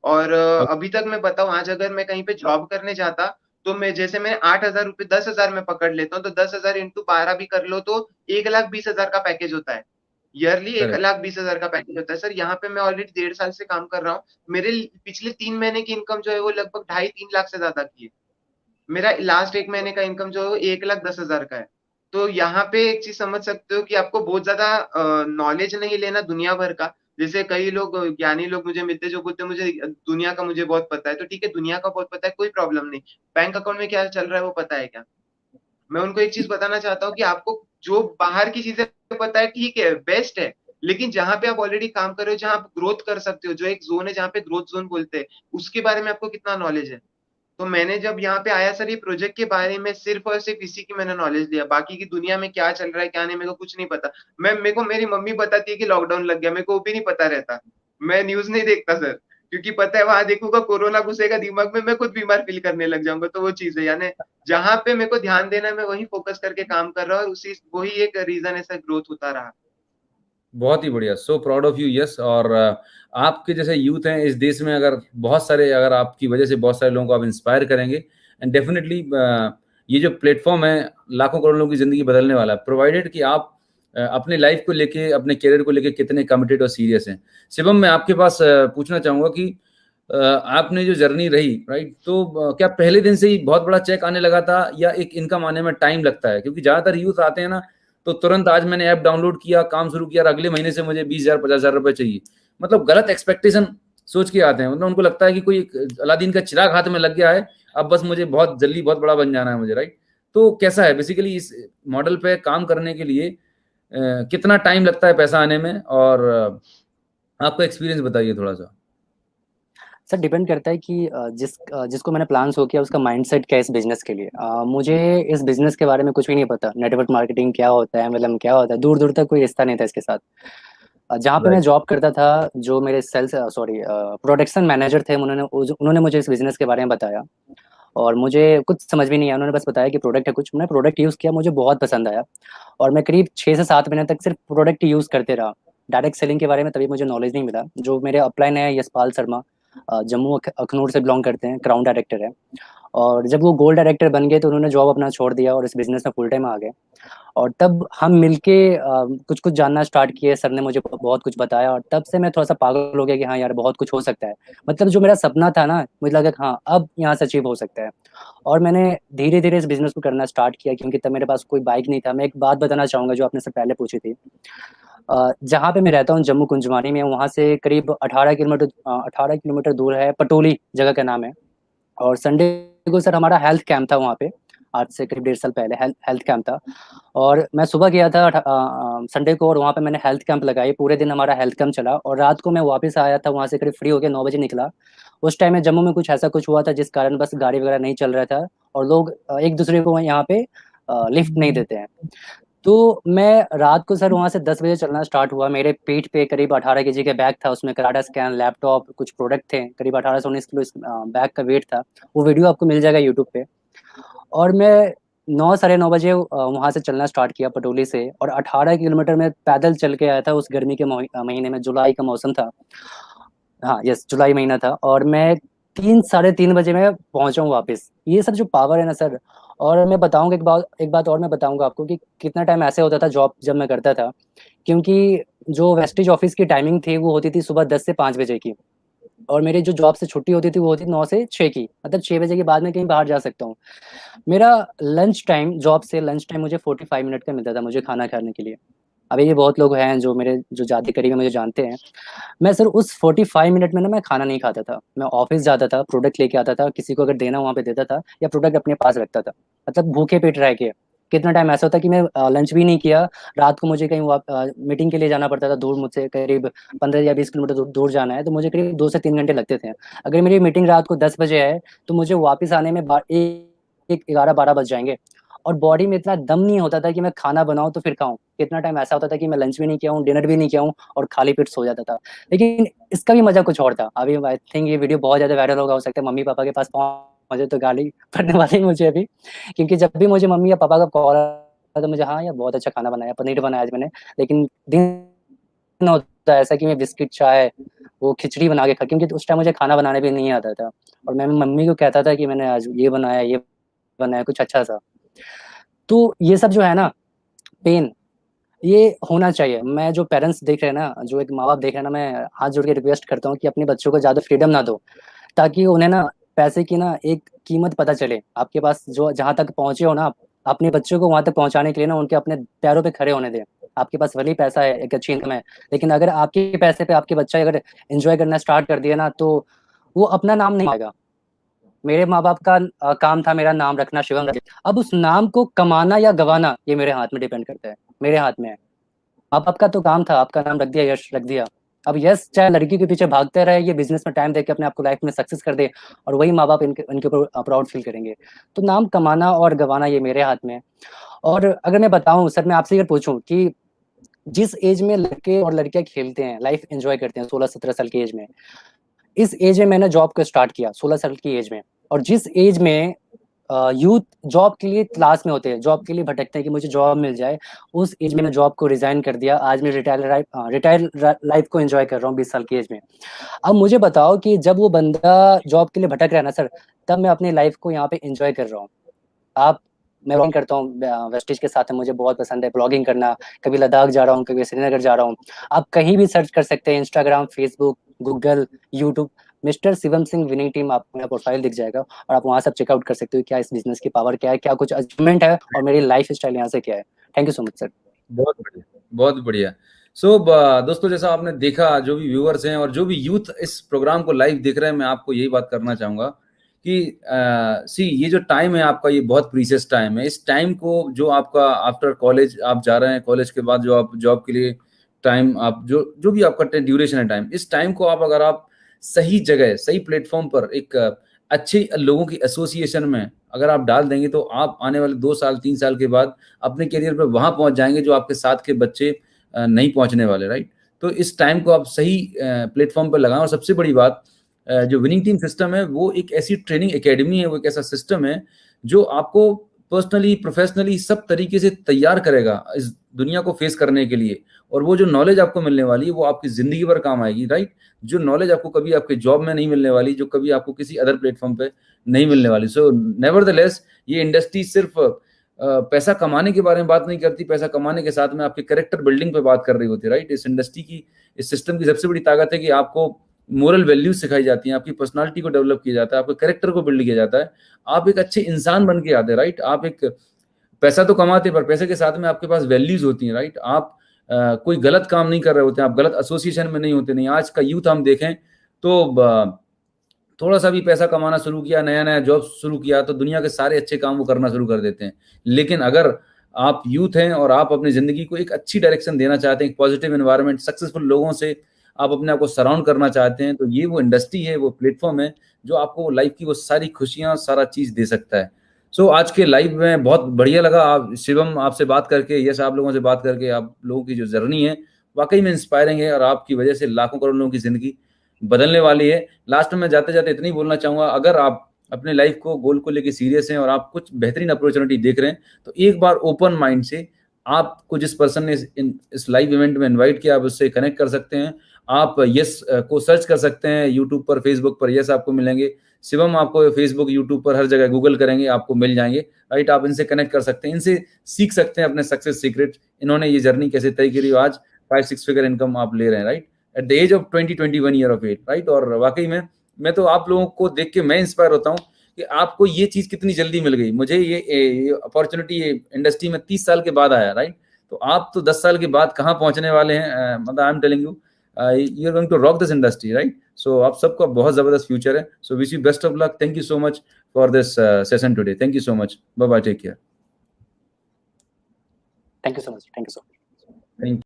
और अभी तक मैं बताऊं, आज अगर मैं कहीं पे जॉब करने जाता, तो मैं जैसे मैं 8,000 रुपए 10,000 में पकड़ लेता हूँ, तो 10,000 इंटू 12 भी कर लो तो 1,20,000 का पैकेज होता है। ईयरली एक करेक्ट। लाख बीस हजार का पैकेज होता है सर। यहाँ पे मैं ऑलरेडी 1.5 साल से काम कर रहा हूँ। मेरे पिछले 3 महीने की इनकम जो है वो लगभग 2.5-3 लाख से ज्यादा की है। मेरा लास्ट एक महीने का इनकम जो है वो 1,10,000 का है। तो यहाँ पे एक चीज समझ सकते हो कि आपको बहुत ज्यादा नॉलेज नहीं लेना दुनिया भर का, जैसे कई लोग ज्ञानी लोग मुझे मिलते हैं जो बोलते हैं मुझे दुनिया का मुझे बहुत पता है, तो ठीक है दुनिया का बहुत पता है, कोई प्रॉब्लम नहीं। बैंक अकाउंट में क्या चल रहा है वो पता है क्या? मैं उनको एक चीज़ बताना चाहता हूँ कि आपको जो बाहर की चीज़ें पता है ठीक है, बेस्ट है, लेकिन जहाँ पे आप ऑलरेडी काम कर रहे हो, जहाँ आप ग्रोथ कर सकते हो, जो एक ज़ोन है जहाँ पे ग्रोथ ज़ोन बोलते हैं, उसके बारे में आपको कितना नॉलेज है? तो मैंने जब यहाँ पे आया सर ये प्रोजेक्ट के बारे में सिर्फ़ और सिर्फ़ इसी की मैंने नॉलेज लिया, बाकी की दुनिया में क्या चल रहा है, क्या नहीं मेरे को कुछ नहीं पता। मेरे को मेरी मम्मी बताती है कि लॉकडाउन लग गया, मेरे को वो भी नहीं पता रहता। मैं न्यूज़ नहीं देखता सर, क्योंकि पता है वहाँ देखूँगा कोरोना घुसेगा दिमाग में, मैं खुद बीमार फ़ील करने लग जाऊँगा, तो वो चीज़ है। यानी जहाँ पे मेरे को ध्यान देना है मैं वहीं फ़ोकस करके काम कर रहा हूँ और उसी वही एक रीज़न है सर ग्रोथ होता रहा। बहुत ही बढ़िया, so proud of you, yes. और आपके जैसे यूथ हैं इस देश में, अगर बहुत सारे, अगर आपकी वजह से बहुत सारे लोगों को आप इंस्पायर करेंगे, एंड डेफिनेटली ये जो प्लेटफॉर्म है लाखों करोड़ों लोगों की ज़िंदगी बदलने वाला है, प्रोवाइडेड कि आप अपने लाइफ को लेके, अपने करियर को लेके कितने कमिटेड और सीरियस हैं। शिवम, मैं आपके पास पूछना चाहूँगा कि आपने जो जर्नी रही, राइट, तो क्या पहले दिन से ही बहुत बड़ा चेक आने लगा था, या एक इनकम आने में टाइम लगता है? क्योंकि ज़्यादातर यूथ आते हैं ना, तो तुरंत आज मैंने ऐप डाउनलोड किया, काम शुरू किया और अगले महीने से मुझे 20,000 50,000 रुपए चाहिए। मतलब गलत एक्सपेक्टेशन सोच के आते हैं। मतलब उनको लगता है कि कोई अलादीन का चिराग हाथ में लग गया है, अब बस मुझे बहुत जल्दी बहुत बड़ा बन जाना है मुझे, राइट? तो कैसा है बेसिकली इस मॉडल पे काम करने के लिए कितना टाइम लगता है पैसा आने में? और आपका एक्सपीरियंस बताइए थोड़ा-सा। सर डिपेंड करता है कि जिसको मैंने प्लान शो किया उसका माइंडसेट क्या है इस बिज़नेस के लिए। मुझे इस बिज़नेस के बारे में कुछ भी नहीं पता, नेटवर्क मार्केटिंग क्या होता है, एमएलएम क्या होता है, दूर-दूर तक कोई रिश्ता नहीं था इसके साथ। जहाँ पे मैं राइट। जॉब करता था, जो मेरे प्रोडक्शन मैनेजर थे, उन्होंने मुझे इस बिज़नेस के बारे में बताया और मुझे कुछ समझ भी नहीं आया। उन्होंने बस बताया कि प्रोडक्ट है कुछ, मैंने प्रोडक्ट यूज़ किया, मुझे बहुत पसंद आया और मैं करीब 6 से 7 महीने तक सिर्फ प्रोडक्ट यूज़ करते रहा। डायरेक्ट सेलिंग के बारे में तभी मुझे नॉलेज नहीं मिला। जो मेरे अपलाइन है यशपाल शर्मा, जम्मू अखनूर से बिलॉन्ग करते हैं, क्राउन डायरेक्टर है। और जब वो गोल्ड डायरेक्टर बन गए तो उन्होंने जॉब अपना छोड़ दिया और इस बिज़नेस में फुल टाइम आ गए। और तब हम मिलके कुछ-कुछ जानना स्टार्ट किए, सर ने मुझे बहुत कुछ बताया और तब से मैं थोड़ा-सा पागल हो गया कि हाँ यार, बहुत कुछ हो सकता है। मतलब जो मेरा सपना था ना, मुझे लगा कि हाँ, अब यहाँ से अचीव हो सकता है। और मैंने धीरे-धीरे इस बिज़नेस को करना स्टार्ट किया क्योंकि तब मेरे पास कोई बाइक नहीं था। मैं एक बात बताना चाहूँगा जो आपने सबसे पहले पूछी थी। जहाँ पे मैं रहता हूँ जम्मू कुंजवानी में, वहाँ से करीब 18 किलोमीटर दूर है, पटोली जगह का नाम है। और संडे को सर हमारा हेल्थ कैंप था वहाँ पे, आज से करीब 1.5 साल पहले हेल्थ कैंप था। और मैं सुबह गया था संडे को और वहाँ पे मैंने हेल्थ कैंप लगाई, पूरे दिन हमारा हेल्थ कैंप चला और रात को मैं वापस आया था वहाँ से करीब फ्री होके 9 बजे निकला। उस टाइम में जम्मू में कुछ ऐसा कुछ हुआ था जिस कारण बस गाड़ी वगैरह नहीं चल रहा था और लोग एक-दूसरे को यहाँ पे लिफ्ट नहीं देते हैं। तो मैं रात को सर वहाँ से 10 बजे चलना स्टार्ट हुआ, मेरे पीठ पे करीब 18 केजी का बैग था, उसमें कराटा स्कैन, लैपटॉप, कुछ प्रोडक्ट थे, करीब 18 से 19 किलो इस बैग का वेट था। वो वीडियो आपको मिल जाएगा यूट्यूब पे। और मैं 9 साढ़े 9 बजे वहाँ से चलना स्टार्ट किया पटोली से और 18 किलोमीटर मैं पैदल चल के आया था उस गर्मी के महीने में, जुलाई का मौसम था। हाँ, यस जुलाई महीना था और मैं 3 साढ़े 3 बजे मैं पहुँचा हूँ वापस। ये सब जो पावर है ना सर, और मैं बताऊँगा एक बात और मैं बताऊँगा आपको कि कितना टाइम ऐसे होता था जॉब जब मैं करता था, क्योंकि जो वेस्टेज ऑफ़िस की टाइमिंग थी वो होती थी सुबह 10 से 5 बजे की और मेरी जो जॉब से छुट्टी होती थी वो होती थी 9 से 6 की, मतलब 6 बजे के बाद मैं कहीं बाहर जा सकता हूँ। मेरा लंच टाइम, जॉब से लंच टाइम मुझे 45 मिनट का मिलता था मुझे खाना खाने के लिए। अभी ये बहुत लोग हैं जो मेरे जो ज़्यादा करीब है मुझे जानते हैं। मैं सिर्फ़ उस 45 मिनट में ना मैं खाना नहीं खाता था। मैं ऑफ़िस जाता था, प्रोडक्ट लेके आता था, किसी को अगर देना वहाँ पे देता था या प्रोडक्ट अपने पास रखता था। मतलब भूखे पेट रह के। कितना टाइम ऐसा होता कि मैं लंच भी नहीं किया, रात को मुझे कहीं मीटिंग के लिए जाना पड़ता था दूर मुझसे करीब 15 या 20 किलोमीटर दूर जाना है, तो मुझे करीब 2 से 3 घंटे लगते थे। अगर मेरी मीटिंग रात को 10 बजे है, तो मुझे वापस आने में 11-12 बज जाएँगे और बॉडी में इतना दम नहीं होता था कि मैं खाना बनाऊँ तो फिर खाऊँ। कितना टाइम ऐसा होता था कि मैं लंच भी नहीं किया हूँ, डिनर भी नहीं किया हूँ और खाली पेट सो जाता था। लेकिन इसका भी मज़ा कुछ और था। अभी आई थिंक ये वीडियो बहुत ज़्यादा वायरल होगा, हो सकता है मम्मी-पापा के पास पहुँचे तो गाली पड़ने वाली है मुझे अभी। क्योंकि जब भी मुझे मम्मी या पापा का कॉल आता है तो मुझे हाँ, यार बहुत अच्छा खाना बनाया, पनीर बनाया आज मैंने। लेकिन दिन होता है ऐसा कि मैं बिस्किट, चाय, वो खिचड़ी बना के खा, क्योंकि उस टाइम मुझे खाना बनाना भी नहीं आता था और मैं मम्मी को कहता था कि मैंने आज ये बनाया कुछ अच्छा-सा। तो ये सब जो है ना, पेन, ये होना चाहिए। मैं जो पेरेंट्स देख रहे हैं ना, जो एक माँ-बाप देख रहे हैं ना, मैं हाथ जोड़ के रिक्वेस्ट करता हूँ कि अपने बच्चों को ज़्यादा फ्रीडम ना दो, ताकि उन्हें ना पैसे की ना एक कीमत पता चले। आपके पास जो जहाँ तक पहुँचे हो ना आप, अपने बच्चों को वहाँ तक पहुँचाने के लिए ना उनके अपने पैरों पे खड़े होने दें। आपके पास भले ही पैसा है, एक अच्छी इनकम है, लेकिन अगर आपके पैसे पे आपके बच्चा अगर एंजॉय करना स्टार्ट कर दिया ना, तो वो अपना नाम नहीं आएगा। मेरे माँ बाप का काम था मेरा नाम रखना, शिवम रख। अब उस नाम को कमाना या गवाना ये मेरे हाथ में डिपेंड करता है, मेरे हाथ में है। माँ बाप का तो काम था, आपका नाम रख दिया, यश रख दिया। अब यश चाहे लड़की के पीछे भागते रहे, ये बिजनेस में टाइम देके अपने आप को लाइफ में सक्सेस कर दे, और वही माँ बाप इनके ऊपर प्राउड फील करेंगे। तो नाम कमाना और गवाना ये मेरे हाथ में है। और अगर मैं बताऊं सर, मैं आपसे अगर पूछूं कि जिस एज में लड़के और लड़कियां खेलते हैं, लाइफ एंजॉय करते हैं, 16-17 साल की एज में, इस एज में मैंने जॉब को स्टार्ट किया 16 साल की एज में। और जिस एज में यूथ जॉब के लिए तलाश में होते हैं, जॉब के लिए भटकते हैं कि मुझे जॉब मिल जाए, उस एज में मैं जॉब को रिजाइन कर दिया। आज मैं रिटायर लाइफ को एंजॉय कर रहा हूँ 20 साल की एज में। अब मुझे बताओ कि जब वो बंदा जॉब के लिए भटक रहा है ना सर, तब मैं अपनी लाइफ को यहाँ पे एंजॉय कर रहा हूँ। मैं ब्लॉगिंग करता हूँ वेस्टिज के साथ, मुझे बहुत पसंद है ब्लॉगिंग करना। कभी लद्दाख जा रहा हूँ, कभी श्रीनगर जा रहा हूँ। आप कहीं भी सर्च कर सकते हैं, Instagram, Facebook, Google, YouTube, mister Shivam Singh winning team, आपको मेरा प्रोफाइल दिख जाएगा और आप वहां सब चेकआउट कर सकते हो क्या इस बिजनेस की पावर क्या है, क्या कुछ अचीवमेंट है और मेरी लाइफ स्टाइल यहाँ से क्या है। Thank you so much sir. बहुत बढ़िया, बहुत बढ़िया। दोस्तों, जैसा आपने देखा, जो भी व्यूअर्स हैं और जो भी यूथ इस प्रोग्राम को लाइव देख रहे हैं, मैं आपको यही बात करना चाहूंगा कि ये जो टाइम है आपका, ये बहुत प्रीशियस टाइम है। इस टाइम को जो आपका आफ्टर कॉलेज आप जा रहे हैं, कॉलेज के बाद जो आप जॉब के लिए टाइम, आप जो भी आपका ड्यूरेशन है टाइम, इस टाइम को अगर आप सही जगह, सही प्लेटफॉर्म पर, एक अच्छे लोगों की एसोसिएशन में अगर आप डाल देंगे, तो आप आने वाले 2 साल 3 साल के बाद अपने करियर पर वहां पहुंच जाएंगे जो आपके साथ के बच्चे नहीं पहुंचने वाले, राइट। तो इस टाइम को आप सही प्लेटफॉर्म पर लगाएं। और सबसे बड़ी बात, जो विनिंग टीम सिस्टम है, वो एक ऐसी ट्रेनिंग एकेडमी है, वो एक ऐसा सिस्टम है जो आपको पर्सनली, प्रोफेशनली सब तरीके से तैयार करेगा इस दुनिया को फेस करने के लिए। और वो जो नॉलेज आपको मिलने वाली है, वो आपकी जिंदगी भर काम आएगी, राइट। जो नॉलेज आपको कभी आपके जॉब में नहीं मिलने वाली, जो कभी आपको किसी अदर प्लेटफॉर्म पे नहीं मिलने वाली। सो नेवरदलेस, ये इंडस्ट्री सिर्फ पैसा कमाने के बारे में बात नहीं करती, पैसा कमाने के साथ में आपके कैरेक्टर बिल्डिंग पे बात कर रही होती है, राइट। इस इंडस्ट्री की, इस सिस्टम की सबसे बड़ी ताकत है कि आपको मोरल वैल्यूज सिखाई जाती हैं, आपकी पर्सनालिटी को डेवलप किया जाता है, आपके कैरेक्टर को बिल्ड किया जाता है, आप एक अच्छे इंसान बन के आते हैं, राइट। आप एक पैसा तो कमाते हैं, पर पैसे के साथ में आपके पास वैल्यूज होती हैं, राइट। आप कोई गलत काम नहीं कर रहे होते हैं, आप गलत एसोसिएशन में नहीं होते। नहीं, आज का यूथ हम देखें तो थोड़ा सा भी पैसा कमाना शुरू किया, नया नया जॉब शुरू किया, तो दुनिया के सारे अच्छे काम वो करना शुरू कर देते हैं। लेकिन अगर आप यूथ हैं और आप अपनी जिंदगी को एक अच्छी डायरेक्शन देना चाहते हैं, पॉजिटिव एनवायरनमेंट, सक्सेसफुल लोगों से आप अपने आप को सराउंड करना चाहते हैं, तो ये वो इंडस्ट्री है, वो प्लेटफॉर्म है जो आपको लाइफ की वो सारी खुशियां, सारा चीज दे सकता है। आज के लाइव में बहुत बढ़िया लगा। आप शिवम, आपसे बात करके, यस, आप लोगों से बात करके, आप लोगों की जो जर्नी है वाकई में इंस्पायरिंग है, और आपकी वजह से लाखों करोड़ लोगों की जिंदगी बदलने वाली है। लास्ट में मैं जाते जाते इतना ही बोलना चाहूंगा, अगर आप अपने लाइफ को, गोल को लेके सीरियस हैं और आप कुछ बेहतरीन अपॉर्चुनिटी देख रहे हैं, तो एक बार ओपन माइंड से आपको जिस पर्सन ने इस लाइव इवेंट में इनवाइट किया, आप उससे कनेक्ट कर सकते हैं। आप यस को सर्च कर सकते हैं यूट्यूब पर, फेसबुक पर, यस आपको मिलेंगे। शिवम आपको फेसबुक, यूट्यूब पर, हर जगह गूगल करेंगे आपको मिल जाएंगे, राइट। आप इनसे कनेक्ट कर सकते हैं, इनसे सीख सकते हैं अपने सक्सेस सीक्रेट, इन्होंने ये जर्नी कैसे तय करी, आज 5-6 फिगर इनकम आप ले रहे हैं, right, at the age of 20-21 year of age, right. और वाकई में मैं तो आप लोगों को देख के मैं इंस्पायर होता हूँ कि आपको ये चीज कितनी जल्दी मिल गई। मुझे ये अपॉर्चुनिटी ये इंडस्ट्री में 30 साल के बाद आया, राइट। तो आप तो 10 साल के बाद कहाँ पहुंचने वाले हैं। मतलब I am telling you, you are going to rock this industry, right. So आप सबका बहुत जबरदस्त फ्यूचर है। So wish you best of luck. Thank you so much for this session today. Thank you so much. Bye bye, take care. Thank you so much. Thank you so much. Thank